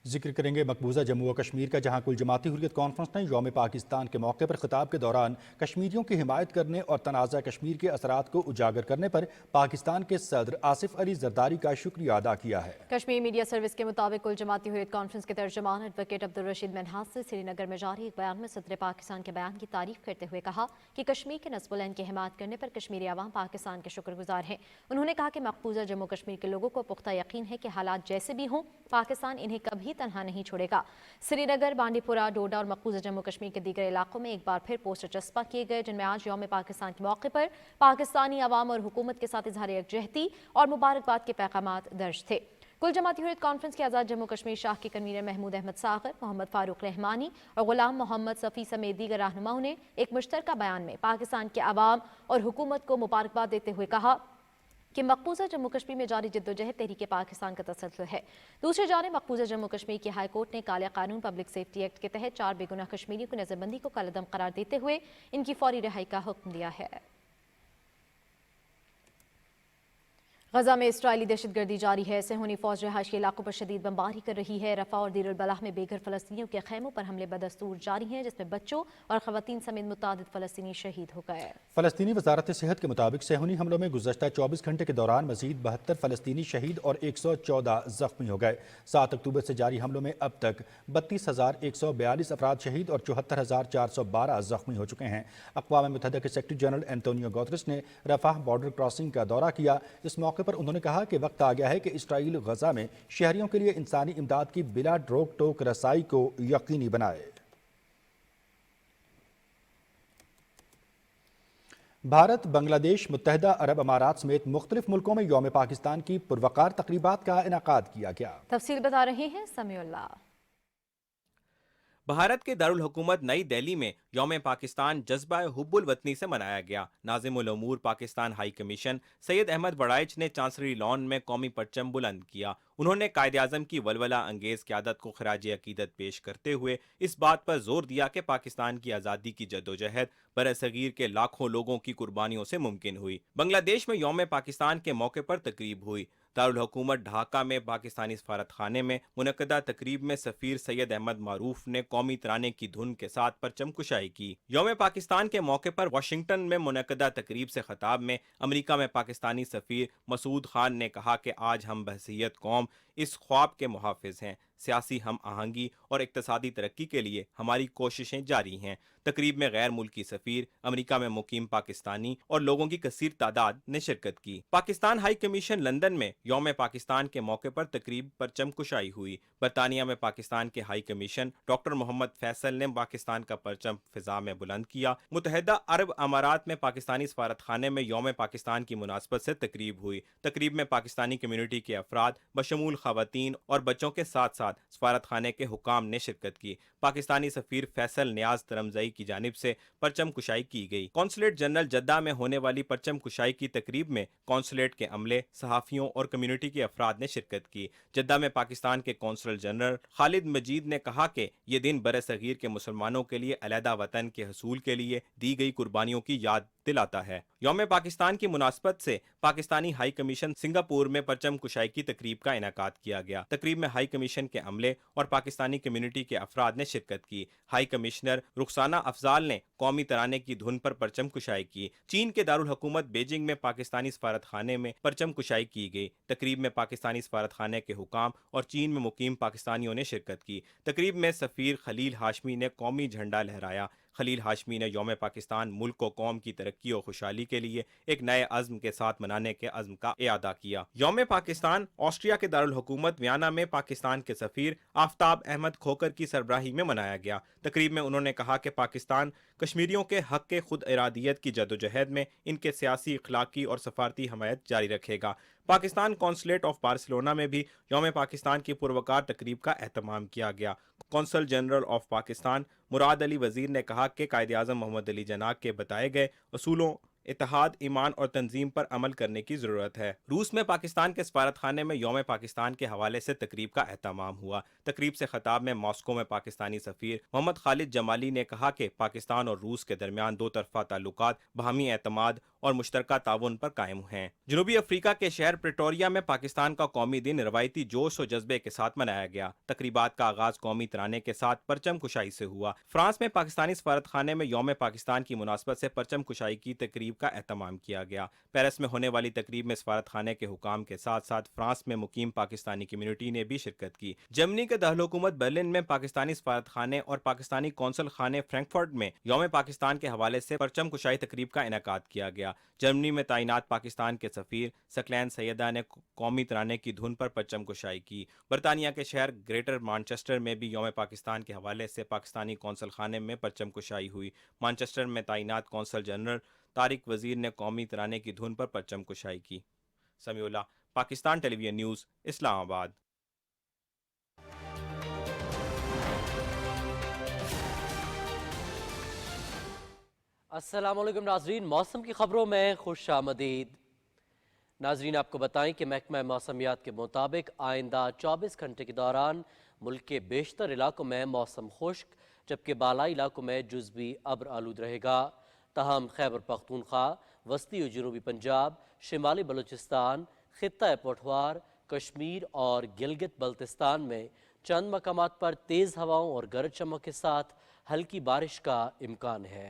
जिक्र करेंगे मकबूजा जम्मू व कश्मीर का, जहां कुल जमाती हुर्रियत कॉन्फ्रेंस ने यौम पाकिस्तान के मौके पर खिताब के दौरान कश्मीरियों की हिमायत करने और तनाज़ा कश्मीर के असरात को उजागर करने पर पाकिस्तान के सदर आसिफ अली जरदारी का शुक्रिया अदा किया है। कश्मीर मीडिया सर्विस के मुताबिक कुल जमाती हुर्रियत कॉन्फ्रेंस के तर्जुमान एडवोकेट अब्दुल रशीद मनहास से श्रीनगर में जारी एक बयान में सदर पाकिस्तान के बयान की तारीफ करते हुए कहा कि कश्मीर के नस्बुल की हिमायत करने पर कश्मीरी अवाम पाकिस्तान के शुक्रगुजार हैं। उन्होंने कहा कि मकबूजा जम्मू कश्मीर के लोगों को पुख्ता यकीन है कि हालात जैसे भी हों पाकिस्तान इन्हें कभी तनहा नहीं छोड़ेगा। श्रीनगर, बांडीपुरा, डोडा और मकबूजा जम्मू कश्मीर के दीगर इलाकों में एक बार फिर पोस्टर चस्पा किए गए, जिनमें आज यौम पाकिस्तान के मौके पर पाकिस्तानी अवाम और हुकूमत के साथ इजहार यकजहती और मुबारकबाद के पैगामात दर्ज थे। कुल जमाती हुर्रियत कॉन्फ्रेंस के आज़ाद जम्मू कश्मीर शाख के कन्वीनर महमूद अहमद सागर, मोहम्मद फारूक रहमानी और गुलाम मोहम्मद सफ़ी समेत दीगर रहनुमाओं ने एक मुश्तरका बयान में पाकिस्तान के अवाम और हुकूमत को मुबारकबाद देते हुए कहा कि मकबूजा जम्मू कश्मीर में जारी जद्दोजहद तहरीक पाकिस्तान का तसल्सल है। दूसरी जानिब मकबूजा जम्मू कश्मीर की हाई कोर्ट ने काले कानून पब्लिक सेफ्टी एक्ट के तहत 4 बेगुनाह कश्मीरियों की नजरबंदी को कलअदम करार देते हुए इनकी फौरी रिहाई का हुक्म दिया है। गजा में इस्राइली दहशतगर्दी जारी है। सेहूनी फौज रिहायशी इलाकों पर शदीद बमबारी कर रही है। रफा और दीर अल-बलाह में बेघर फलस्तीनियों के खैमों पर हमले बदस्तूर जारी हैं, जिसमें बच्चों और खवातीन समेत मुतादिद फलस्तीनी शहीद हो गए। फलस्तीनी वजारत सेहत के मुताबिक सेहूनी हमलों में गुज़श्ता 24 घंटे के दौरान मजीद 72 फलस्तीनी शहीद और 114 जख्मी हो गए। 7 अक्टूबर से जारी हमलों में अब तक 32,142 अफराद शहीद और 74,412 जख्मी हो चुके हैं। अक़वाम मुत्तहिदा के सेक्रेटरी जनरल एंटोनियो गुतरेस ने रफाह बॉर्डर क्रॉसिंग का दौरा किया। इस मौके पर उन्होंने कहा कि वक्त आ गया है कि इसराइल गजा में शहरियों के लिए इंसानी इमदाद की बिला रोक टोक रसाई को यकीनी बनाए। भारत, बांग्लादेश, मुत्तहिदा अरब अमारात समेत मुख्तलिफ मुल्कों में यौम पाकिस्तान की पुरवकार तकरीबात का इनेकाद किया गया। तफसील बता रहे हैं समीउल्लाह। भारत के दारुल हुकूमत नई दिल्ली में यौम पाकिस्तान जज्बा हुब्बुल वतनी से मनाया गया। नाज़िमुल उमूर पाकिस्तान हाई कमीशन सैयद अहमद बड़ाइच ने चांसलरी लॉन में कौमी परचम बुलंद किया। उन्होंने कायदे आज़म की वलवला अंगेज़ क़यादत को खराज अकीदत पेश करते हुए इस बात पर जोर दिया कि पाकिस्तान की आज़ादी की जद्दोजहद बरसगीर के लाखों लोगों की कुर्बानियों से मुमकिन हुई। बांग्लादेश में यौम पाकिस्तान के मौके पर तकरीब हुई। दारुल-हुकूमत ढाका में पाकिस्तानी सफारत खाने में मुनक्कदा तकरीब में सफीर सैयद अहमद मारूफ ने कौमी तराने की धुन के साथ परचम कुशाई की। यौम पाकिस्तान के मौके पर वाशिंगटन में मुनक्कदा तकरीब से खिताब में अमेरिका में पाकिस्तानी सफीर मसूद खान ने कहा कि आज हम बहसीयत कौम इस ख्वाब के मुहाफिज हैं। सियासी हम आहंगी और इक्तसादी तरक्की के लिए हमारी कोशिशें जारी हैं। तकरीब में गैर मुल्की सफीर, अमेरिका में मुकीम पाकिस्तानी और लोगों की कसीर तादाद ने शिरकत की। पाकिस्तान हाई कमीशन लंदन में यौम पाकिस्तान के मौके पर तकरीब परचम कुशाई हुई। बरतानिया में पाकिस्तान के high commission doctor Mohammad Faisal ने पाकिस्तान का परचम फिजा में बुलंद किया। मुत्तहिदा अरब अमारात में पाकिस्तानी सफारत खाने में यौम पाकिस्तान की मुनासबत से तकरीब हुई। तकरीब में पाकिस्तानी कम्युनिटी के अफराद बशमूल खवातीन और बच्चों के साथ साथ सफारत खाने के हुकाम ने शिरकत की। पाकिस्तानी सफीर फैसल नियाज तरमजई की जानिब से परचम कुशाई की गई। कौंसलेट जनरल जद्दा में होने वाली परचम कुशाई की तकरीब में कौंसलेट के अमले, सहाफ़ियों और कम्युनिटी के अफराद ने शिरकत की। जद्दा में पाकिस्तान के कौंसल जनरल खालिद मजीद ने कहा कि ये दिन बरसगीर के मुसलमानों के लिए अलहदा वतन के हसूल के लिए दी गई कुर्बानियों की याद दिलाता है। यौम पाकिस्तान की मुनासबत से पाकिस्तानी हाई कमीशन सिंगापुर में परचम कुशाई की तकरीब का इनेकाद किया गया। तकरीब में हाई कमीशन के अमले और पाकिस्तानी कम्युनिटी के अफराद ने शिरकत की। हाई कमिश्नर रुखसाना अफजाल ने कौमी तराने की धुन पर परचम कुशाई की। चीन के दारुल हुकूमत बीजिंग में पाकिस्तानी सफारत खाने में परचम कुशाई की गई। तकरीब में पाकिस्तानी सफारत खाने के हुकाम और चीन में मुकीम पाकिस्तानियों ने शिरकत की। तकरीब में सफीर खलील हाशमी ने कौमी झंडा लहराया। खलील हाशमी ने यौम पाकिस्तान मुल्क व कौम की तरक्की और खुशहाली के लिए एक नए अज़्म के साथ मनाने के अज़्म का इयादा किया। यौम पाकिस्तान ऑस्ट्रिया के दारुल हुकूमत वियना में पाकिस्तान के सफ़ीर आफ्ताब अहमद खोकर की सरबराही में मनाया गया। तकरीब में उन्होंने कहा कि पाकिस्तान कश्मीरियों के हक़ के खुद इरादियत की जदोजहद में इनके सियासी, इखलाकी और सफारती हमायत जारी रखेगा। पाकिस्तान कौंसलेट ऑफ बार्सिलोना में भी यौम पाकिस्तान की पुरवकार तकरीब का एहतमाम किया गया। Consul general of Pakistan Murad Ali वजीर ने कहा कि कायदे आज़म मोहम्मद अली जिन्ना के बताए गए असूलों, इत्तेहाद, ईमान और तंजीम पर अमल करने की ज़रूरत है। रूस में पाकिस्तान के सफारत खाने में यौम पाकिस्तान के हवाले से तकरीब का एहतमाम हुआ। तकरीब से खिताब में मॉस्को में पाकिस्तानी सफ़ीर मोहम्मद खालिद जमाली ने कहा कि पाकिस्तान और रूस के दरमियान दो तरफा ताल्लुकात बाहमी एतमाद और मुश्तरका ताउन पर कायम हैं। जनूबी अफ्रीका के शहर प्रेटोरिया में पाकिस्तान का कौमी दिन रवायती जोश और जज्बे के साथ मनाया गया। तकरीबात का आगाज कौमी तराने के साथ परचम कुशाई से हुआ। फ्रांस में पाकिस्तानी सफारत खाने में यौम पाकिस्तान की मुनासबत से परचम कुशाई की तकरीब का एहतमाम किया गया। पेरिस में होने वाली तकरीब में सफारत खाने के हुकाम के साथ साथ फ्रांस में मुकीम पाकिस्तानी कम्युनिटी ने भी शिरकत की। जर्मनी के दारुल हुकूमत बर्लिन में पाकिस्तानी सफारत खाने और पाकिस्तानी कौंसल खाने फ्रैंकफर्ट में यौम पाकिस्तान के हवाले से परचम कुशाई तकरीब का इनेकाद किया गया। जर्मनी में तैनात पाकिस्तान के सफीर सकलैन सैयदा ने कौमी तराने की धुन पर परचम कुशाई की। बरतानिया के शहर ग्रेटर मानचेस्टर में भी यौम पाकिस्तान के हवाले से पाकिस्तानी कौंसल खाने में परचम कुशाई हुई। मानचेस्टर में तैनात कौंसल जनरल तारिक वजीर ने कौमी तराने की धुन पर परचम कुशाई की। Samiullah, Pakistan television news, Islamabad. अस्सलाम वालेकुम नाजरीन, मौसम की खबरों में खुश आमदीद। नाजरीन, आपको बताएं कि महकमा मौसमियात के मुताबिक आइंदा 24 घंटे के दौरान मुल्क के बेशतर इलाकों में मौसम खुश्क जबकि बालाई इलाकों में जुज़वी अब्र आलूद रहेगा। तहम खैबर पख्तूनख्वा, वस्ती और जनूबी पंजाब, शिमाली बलूचिस्तान, खित्ता पठवार, कश्मीर और गिलगित बल्तिस्तान में चंद मकामात पर तेज़ हवाओं और गरज चमक के साथ हल्की बारिश का इम्कान है।